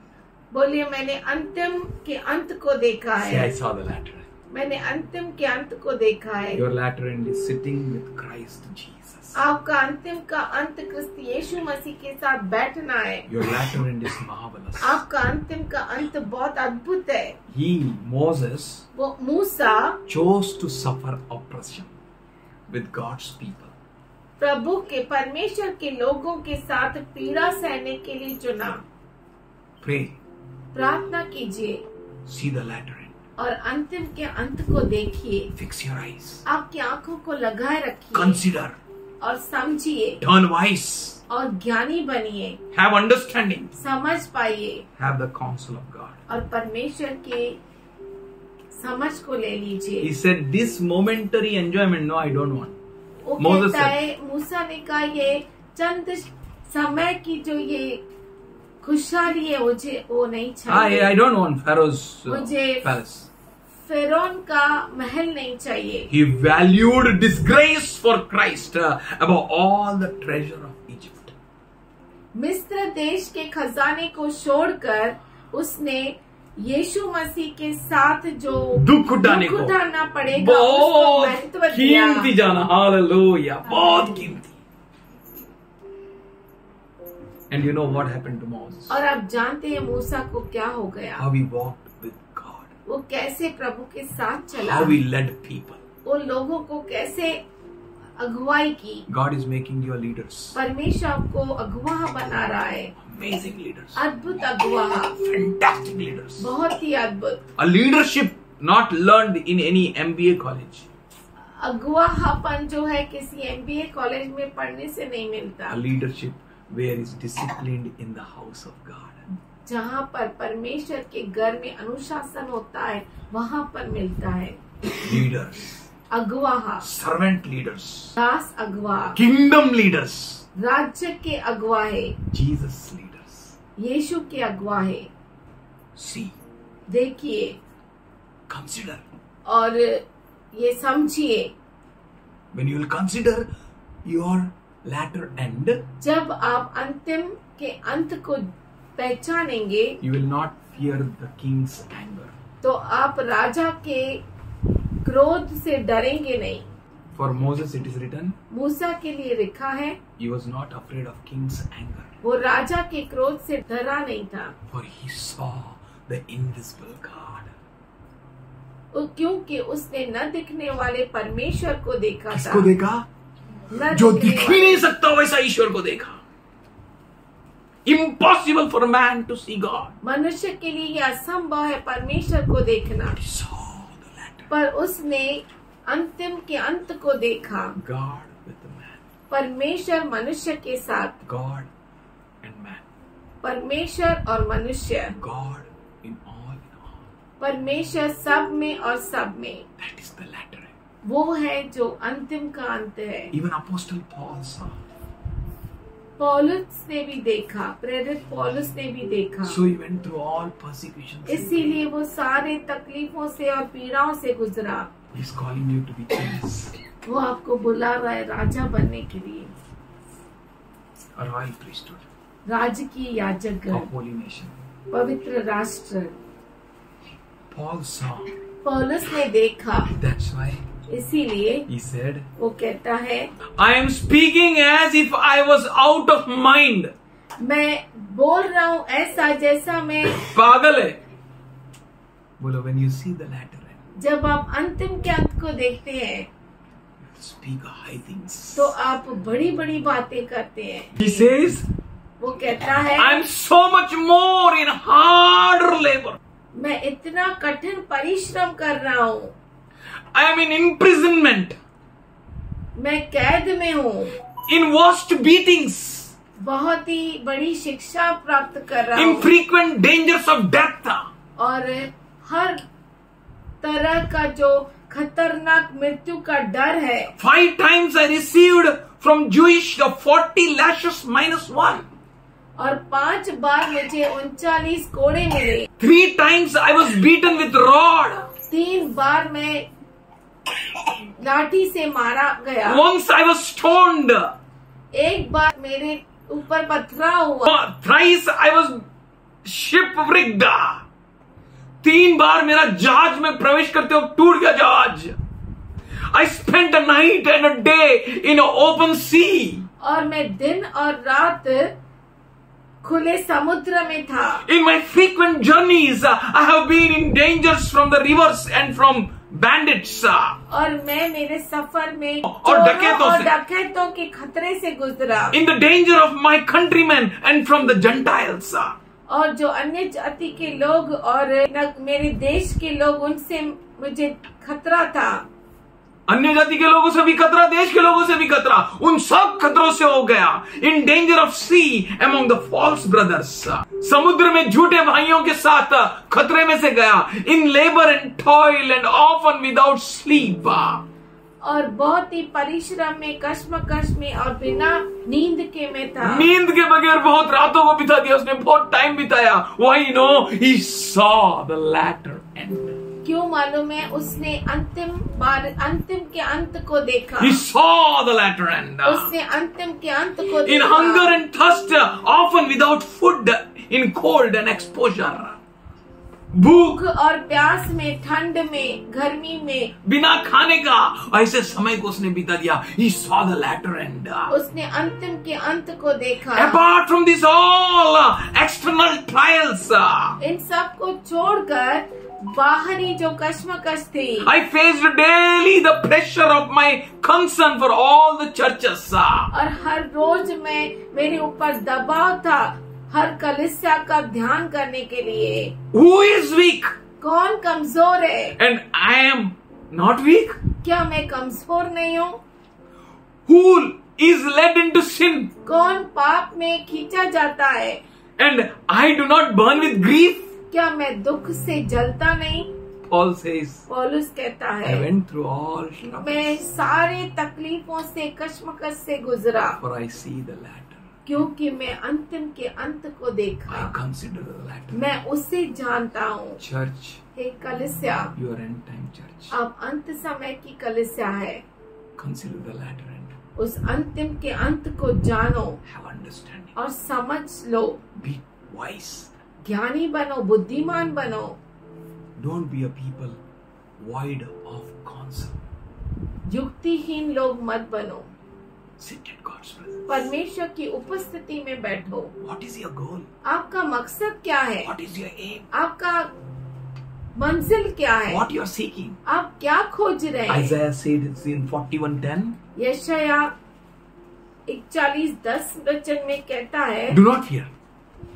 बोलिए मैंने अंतिम के अंत को देखा Say, है। I saw the latter end. मैंने अंतिम के अंत को देखा है। Your latter end is sitting with Christ Jesus. आपका अंतिम का अंत क्रिस्त यीशु मसीह के साथ बैठना है। Your latter end is marvelous. आपका अंतिम का अंत बहुत अद्भुत है। He, Moses, वो मूसा chose to suffer oppression with God's people. प्रभु के परमेश्वर के लोगों के साथ पीड़ा सहने के लिए चुना। Pray, प्रार्थना कीजिए see the latter end. और अंतिम के अंत को देखिए। Fix your eyes. आपकी आंखों को लगाए रखिए Consider. और समझिए Turn wise. और ज्ञानी बनिए, Have understanding. समझ पाइए Have the counsel of God. और परमेश्वर के समझ को ले लीजिए। He said, this momentary enjoyment, no, I don't want. वो Moses कहता है, मूसा ने कहा ये चंद समय की जो ये खुशहाली है मुझे वो नहीं चाहिए। I don't want Pharaoh's मुझे palace. फिरौन का महल नहीं चाहिए। He valued disgrace for Christ above all the treasure of Egypt. मिस्र देश के खजाने को छोड़कर उसने यीशु मसीह के साथ जो दुख उठाना पड़ेगा उसको महत्व बहुत दिया। कीमती जाना, हालेलुया, बहुत कीमती। And you know what happened to Moses? और आप जानते हैं मूसा को क्या हो गया? How he walked with God. वो कैसे प्रभु के साथ चला, How he led people. वो लोगों को कैसे अगुवाई की। God is making you leaders. परमेश्वर आपको अगुवा बना रहा है, Amazing leaders. अद्भुत अगुवा, Fantastic leaders. बहुत ही अद्भुत। A leadership not learned in any MBA college. अगुवापन जो है किसी MBA कॉलेज में पढ़ने से नहीं मिलता। A leadership where is disciplined in the house of God. जहाँ पर परमेश्वर के घर में अनुशासन होता है वहाँ पर मिलता है। Leaders. अगुवा, Servant leaders. दास अगुवा, Kingdom leaders. राज्य के अगुवा है, Jesus leaders. यीशु के अगुवा है। See. देखिए Consider. और ये समझिए। When you will consider your latter end, जब आप अंतिम के अंत को पहचानेंगे you will not fear the king's anger. तो आप राजा के क्रोध से डरेंगे नहीं। For Moses it is written, मूसा के लिए लिखा है he was not afraid of king's anger, वो राजा के क्रोध से डरा नहीं था, for he saw the invisible God. क्योंकि उसने न दिखने वाले परमेश्वर को देखा था। किसको देखा? न जो दिखने दिख ही वाले- नहीं सकता वैसा ईश्वर को देखा। Impossible for man to see God. मनुष्य के लिए यह असंभव है परमेश्वर को देखना, He saw the latter. पर उसने अंतिम के अंत को देखा। God with the man. परमेश्वर मनुष्य के साथ, God and man. परमेश्वर और मनुष्य, God in all. परमेश्वर सब में और सब में, That is the latter. वो है जो अंतिम का अंत है। Even Apostle Paul saw. पौलुस ने भी देखा, प्रेरित पौलुस ने भी देखा। So he went through all persecutions. इसीलिए वो सारे तकलीफों से और पीड़ाओं से गुजरा। He's calling you to be kings. वो आपको बुला रहा है राजा बनने के लिए, A royal priesthood. राजकीय याजक, A holy nation. पवित्र राष्ट्र। Paul saw. पौलुस ने देखा, That's why इसीलिए he said, वो कहता है I am speaking as if I was out of mind. मैं बोल रहा हूँ ऐसा जैसा मैं, पागल है। बोलो, when you see the latter end, जब आप अंतिम के अंत को देखते हैं you speak high things. तो आप बड़ी बड़ी बातें करते हैं। He says, वो कहता है I am so much more in harder labor. मैं इतना कठिन परिश्रम कर रहा हूँ, I am in imprisonment, मैं कैद में हूँ, in worst beatings, बहुत ही बड़ी शिक्षा प्राप्त कर रहा in हूँ frequent dangers of death. और हर तरह का जो खतरनाक मृत्यु का डर है। 5 times I received from Jewish the 40 lashes minus 1. और 5 बार मुझे 39 कोड़े मिले। 3 times I was beaten with rod. 3 बार मैं लाठी से मारा गया। Once I was stoned. 1 बार मेरे ऊपर पथराव हुआ। Thrice I was shipwrecked. 3 बार मेरा जहाज में प्रवेश करते वक्त टूट गया जहाज। I spent a night and a day in an open sea. और मैं दिन और रात खुले समुद्र में था। In my frequent journeys, I have been in dangers from the rivers and from bandits. और मैं मेरे सफर में और डकैतों से, डकैतों के खतरे से गुजरा। In the danger of my countrymen and from the Gentiles. और जो अन्य जाति के लोग और मेरे देश के लोग, उनसे मुझे खतरा था। अन्य जाति के लोगों से भी खतरा, देश के लोगों से भी खतरा, उन सब खतरों से हो गया। In danger of sea among the false brothers, समुद्र में झूठे भाइयों के साथ खतरे में से गया। In labour and toil and often without sleep, और बहुत ही परिश्रम में, कश्मकश में और बिना नींद के में था। नींद के बगैर बहुत रातों को बिता दिया उसने, बहुत टाइम बिताया। Why no? He saw the latter end. क्यों मालूम है? उसने अंतिम के अंत को देखा। He saw the latter end. उसने अंतिम के अंत को देखा। In hunger and thirst, often without food, in cold and exposure. भूख और प्यास में, ठंड में, गर्मी में, बिना खाने का ऐसे समय को उसने बिता दिया। He saw the latter end. उसने अंतिम के अंत को देखा। Apart from this all external trials, इन सब को छोड़कर बाहरी जो कश्मकश थी, I faced daily the pressure of my concern for all the churches. और हर रोज मेरे ऊपर दबाव था हर कलीसिया का ध्यान करने के लिए। Who is weak? कौन कमजोर है? And I am not weak. क्या मैं कमजोर नहीं हूँ? Who is led into sin? कौन पाप में खींचा जाता है? And I do not burn with grief. क्या मैं दुख से जलता नहीं? Paul says, पौलुस कहता I है, went through all troubles, मैं सारे तकलीफों से, कश्मकश से गुजरा, for I see the latter. क्योंकि मैं अंतिम के अंत को देखा। I consider the latter. मैं उसे जानता हूँ। Church, हे कलीसिया, your end time church. अब अंत समय की कलीसिया है। Consider the latter end. उस अंतिम के अंत को जानो Have understanding. और समझ लो। Be wise. ज्ञानी बनो, बुद्धिमान बनो। Don't be a people void of counsel. युक्तिहीन लोग मत बनो। Sit in God's presence. परमेश्वर की उपस्थिति में बैठो। What is your goal? आपका मकसद क्या है? What is your aim? आपका मंजिल क्या है? What you are seeking? आप क्या खोज रहे हैं? Isaiah said it's in 41:10. यशाया 41:10 वचन में कहता है, Do not fear.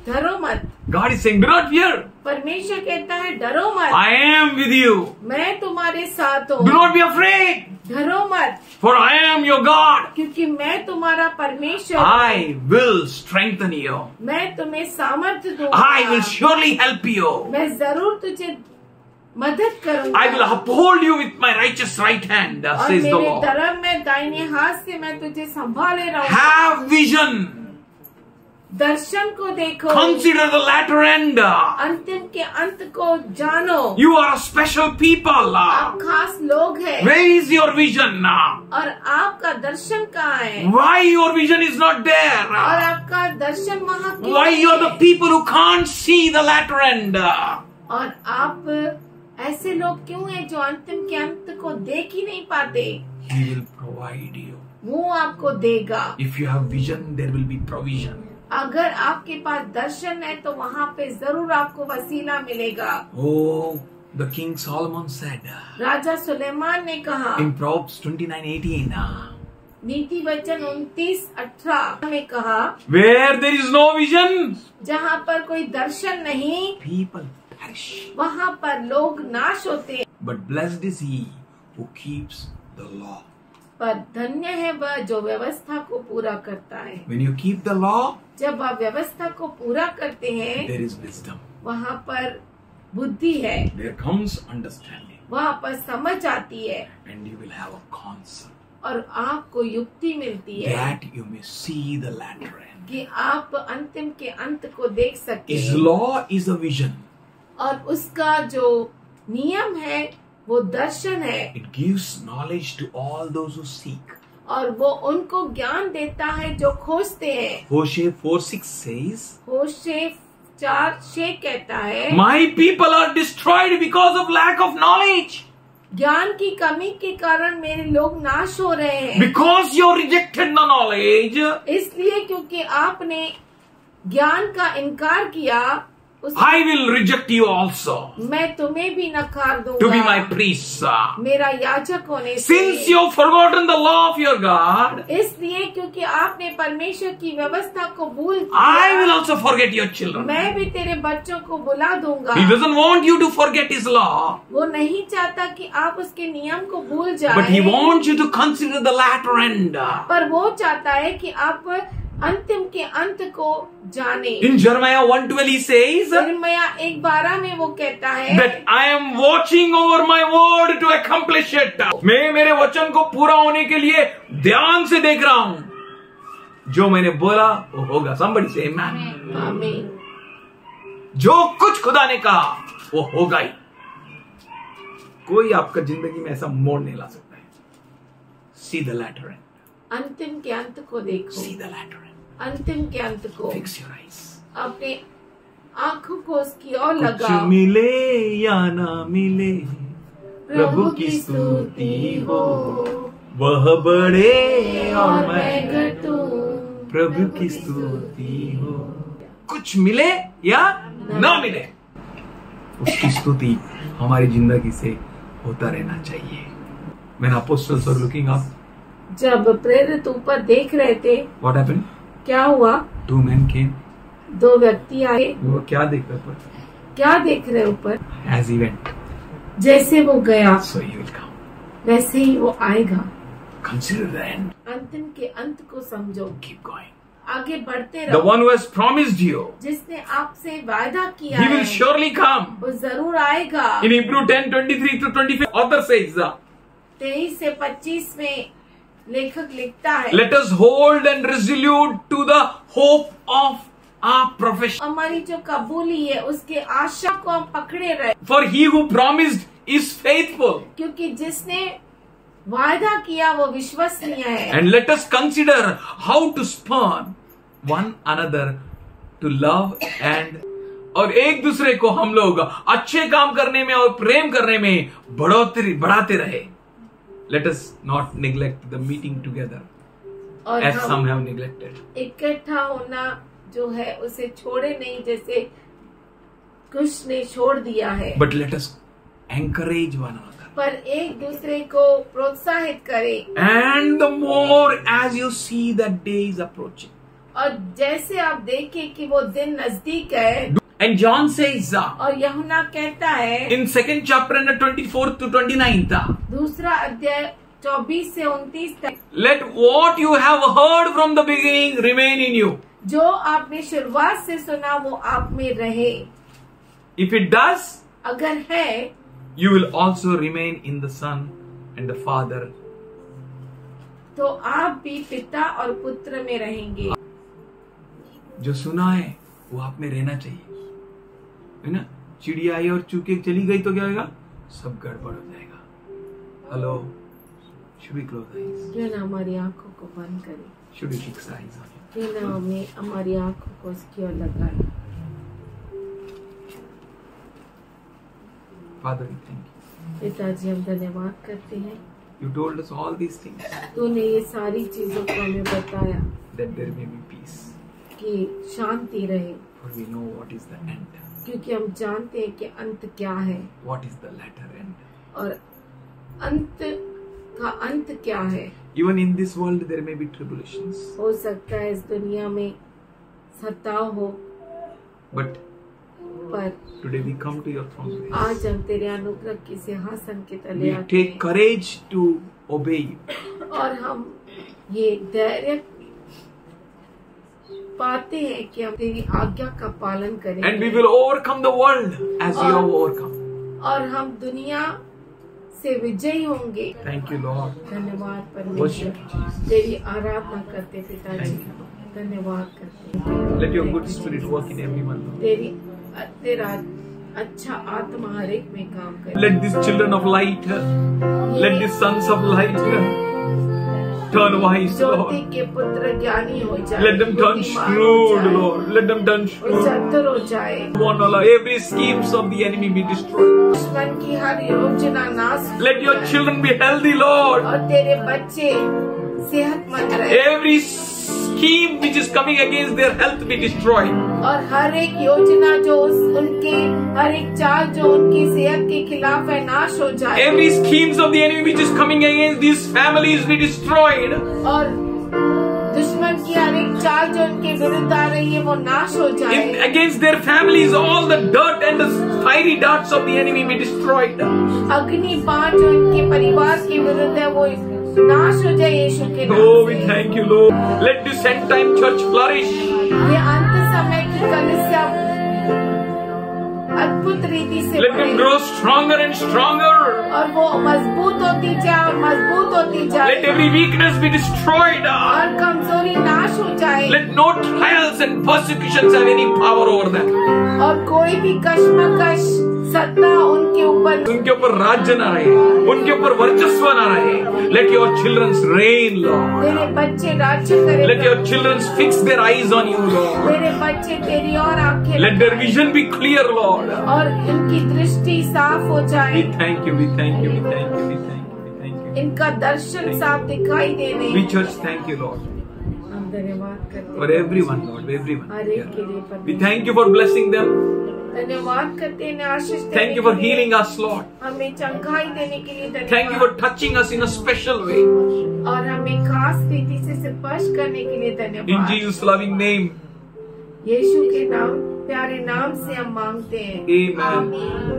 डरो मत। God is saying, do not fear. परमेश्वर कहता है, डरो मत, I am with you. मैं तुम्हारे साथ Do हूँ। not be afraid. डरो मत, For I am your God. क्योंकि मैं तुम्हारा परमेश्वर I will strengthen you. मैं तुम्हें सामर्थ्य दूंगा। I will surely help you. मैं जरूर तुझे मदद करूंगा। I will uphold you with my righteous right hand, और says the मेरे Lord. धर्म में दाहिने हाथ से मैं तुझे संभाले रहूंगा। Have vision. दर्शन को देखो। Consider the latter end. अंतिम के अंत को जानो। You are a special people. आप खास लोग हैं। Where is your vision? और आपका दर्शन कहाँ है? Why your vision is not और there? आपका दर्शन वहाँ क्यों Why नहीं you are the है? people who can't see the latter end? और आप ऐसे लोग क्यों हैं जो अंतिम के अंत को देख ही नहीं पाते? He will provide you. वो आपको देगा। If you have vision, there will be provision. अगर आपके पास दर्शन है तो वहाँ पे जरूर आपको वसीला मिलेगा। Oh, the King Solomon said राजा सुलेमान ने कहा in Proverbs 29:18, नीति वचन 29:18 में कहा, where there is no vision, जहाँ पर कोई दर्शन नहीं, people perish. वहाँ पर लोग नाश होते हैं। But blessed is he who keeps the law. पर धन्य है वह जो व्यवस्था को पूरा करता है। When you keep the law, जब आप व्यवस्था को पूरा करते हैं, there is wisdom. वहाँ पर बुद्धि है, There comes understanding. वहाँ पर समझ आती है And you will have a counsel और आपको युक्ति मिलती है that you may see the latter end. कि आप अंतिम के अंत को देख सके। His law is a vision. और उसका जो नियम है वो दर्शन है। It gives knowledge to all those who seek. और वो उनको ज्ञान देता है जो खोजते हैं। Hosea 4:6 says, होशे 4:6 कहता है, My people are destroyed because of lack of knowledge. ज्ञान की कमी के कारण मेरे लोग नाश हो रहे हैं। Because you rejected the knowledge, इसलिए क्योंकि आपने ज्ञान का इनकार किया, I will reject you also मैं तुम्हें भी नकार दूंगा to be my priest. मेरा याजक होने से। Since you have forgotten the law of your God, इसलिए क्योंकि आपने परमेश्वर की व्यवस्था को भूल I will दिया, also forget your children. मैं भी तेरे बच्चों को बुला दूंगा। He doesn't want you to forget his law, वो नहीं चाहता कि आप उसके नियम को भूल जाएं, but he wants you to consider the latter end. पर वो चाहता है कि आप अंतिम के अंत को जाने। In Jeremiah 1:12 he says यिर्मयाह 1:12 में वो कहता है that I am watching over my word to accomplish it. मैं मेरे वचन को पूरा होने के लिए ध्यान से देख रहा हूं। जो मैंने बोला वो होगा। Somebody say amen. आमीन। जो कुछ खुदा ने कहा वो होगा ही। कोई आपका जिंदगी में ऐसा मोड़ नहीं ला सकता है। See the latter end. अंतिम के अंत को देखो। See the latter end. अंतिम के अंत को Fix your eyes. अपने आंखों को उसकी ओर कुछ लगाओ। मिले या ना मिले प्रभु की स्तुति हो, वह बड़े और मैं घटूं, प्रभु की स्तुति हो। कुछ मिले या ना मिले, उसकी स्तुति हमारी जिंदगी से होता रहना चाहिए। When apostles were looking up, जब प्रेरित ऊपर देख रहे थे, what happened? क्या हुआ? 2 men came. 2 व्यक्ति आए। वो क्या देख रहे थे? क्या देख रहे ऊपर? As he went, जैसे वो गया so he will come. वैसे ही वो आएगा। Consider the end. अंतिम के अंत को समझो, Keep going. आगे बढ़ते The रहो। one who has promised you, जिसने आपसे वादा किया he will है, surely come. वो जरूर आएगा। In Hebrew 10:23-25, author says, 23 से 25 में लेखक लिखता है, let us hold and resolute to the hope of our profession. हमारी जो कबूली है उसके आशा को हम पकड़े रहे, For he who promised is faithful. क्योंकि जिसने वादा किया वो विश्वसनीय है। And let us consider how to spurn one another to love and और एक दूसरे को हम लोग अच्छे काम करने में और प्रेम करने में बढ़ाते रहे। Let us not neglect the meeting together और as हम some have neglected. इकट्ठा होना जो है उसे छोड़े नहीं, जैसे कुछ ने छोड़ दिया है। But let us encourage one another. पर एक दूसरे को प्रोत्साहित करें। And the more as you see that day is approaching. और जैसे आप देखें कि वो दिन नजदीक है। And John says और यूहन्ना कहता है in 2nd chapter and 24th to 29th, दूसरा अध्याय 24 से 29 तक, let what you have heard from the beginning remain in you. जो आपने शुरुआत से सुना वो आप में रहे। If it does, अगर है you will also remain in the Son and the Father. तो आप भी पिता और पुत्र में रहेंगे। जो सुना है वो आप में रहना चाहिए, है ना। चिड़िया आई और चूके चली गई तो क्या होगा? सब गड़बड़ हो जाएगा। Hello, should we close eyes? क्यों ना हमारी आंखों को बंद करें, Should we fix eyes on it? क्यों ना हमें हमारी आंखों को उसकी ओर लगाएं। Father, we thank you. पिताजी हम धन्यवाद करते हैं, You told us all these things तूने ये सारी चीजों को हमें बताया that there may be peace. कि शांति रहे, For we know what is the end. क्योंकि हम जानते हैं कि अंत क्या है What is the latter end? और अंत का अंत क्या है। Even in this world there may be tribulations. हो सकता है इस दुनिया में सताव हो, But पर today we come to your throne grace. आज हम तेरे अनुग्रह के सिंहासन के तले We आते take हैं courage to obey you. और हम ये धैर्य पाते हैं कि हम तेरी आज्ञा का पालन And we करेंगे will overcome the world as you have overcome. और हम दुनिया से विजयी होंगे। Thank you, Lord. धन्यवाद परमेश्वर, Worship Jesus. तेरी आराधना करते पिताजी, Thank you, Lord. धन्यवाद करते। Let your good spirit work in everyone, Lord. तेरा अच्छा आत्मा हर एक में काम करे। Let these children of light, let these sons of light turn wise, Jyoti Lord. के पुत्र ज्ञानी हो जाए, Let them turn बुद्धिमान हो shrewd, जाए, Lord. Let them turn shrewd. चतुर हो जाए, One, Lord, every schemes of the enemy be destroyed. दुश्मन की हर योजना नाश हो Let your जाए, children be healthy, Lord. और तेरे बच्चे सेहतमंद रहे, Every scheme which is coming against their health be destroyed. और हर एक योजना जो उनके, हर एक चाल जो उनकी सेहत के खिलाफ है, नाश हो जाए, Every schemes of the enemy which is coming against these families be destroyed. और दुश्मन की हर एक चाल जो उनके विरुद्ध आ रही है वो नाश हो जाए, Against their families, all the dirt and the fiery darts of the enemy be destroyed. अग्नि बाण जो इनके परिवार के विरुद्ध है वो नाश हो जाए यीशु के नाम Oh, we से। thank you, Lord. Let this end time church flourish. ये अंत समय की कलीसिया अद्भुत रीति से Let them बढ़े, grow stronger and stronger. और वो मजबूत होती जाए और मजबूत होती Let जाए, every weakness be destroyed. और कमजोरी नाश हो जाए, Let no trials and persecutions have any power over them. और कोई भी कश्मकश सत्ता उनके ऊपर, उनके ऊपर राज्य न रहे, उनके ऊपर वर्चस्व न रहे. Let your children reign, Lord. तेरे बच्चे राज्य करें, Let your children fix their eyes on you, Lord. तेरे बच्चे तेरी और आंखें Let their vision be clear, Lord. और इनकी दृष्टि साफ हो जाए, We thank you, we thank you, we thank you, we thank you, we thank you. इनका दर्शन साफ दिखाई देने। We church thank you, Lord. हम धन्यवाद करते For everyone, Lord, everyone. हर एक के लिए We परमेश्वर। thank you for blessing them. धन्यवाद करते हैं, आशीष देने Thank you के for लिए, healing us, Lord. हमें चंगाई देने के लिए धन्यवाद, Thank you for touching us in a special way. और हमें खास रीति से स्पर्श करने के लिए In धन्यवाद। Jesus' loving name. यीशु के नाम, प्यारे नाम से हम मांगते हैं, Amen. आमीन।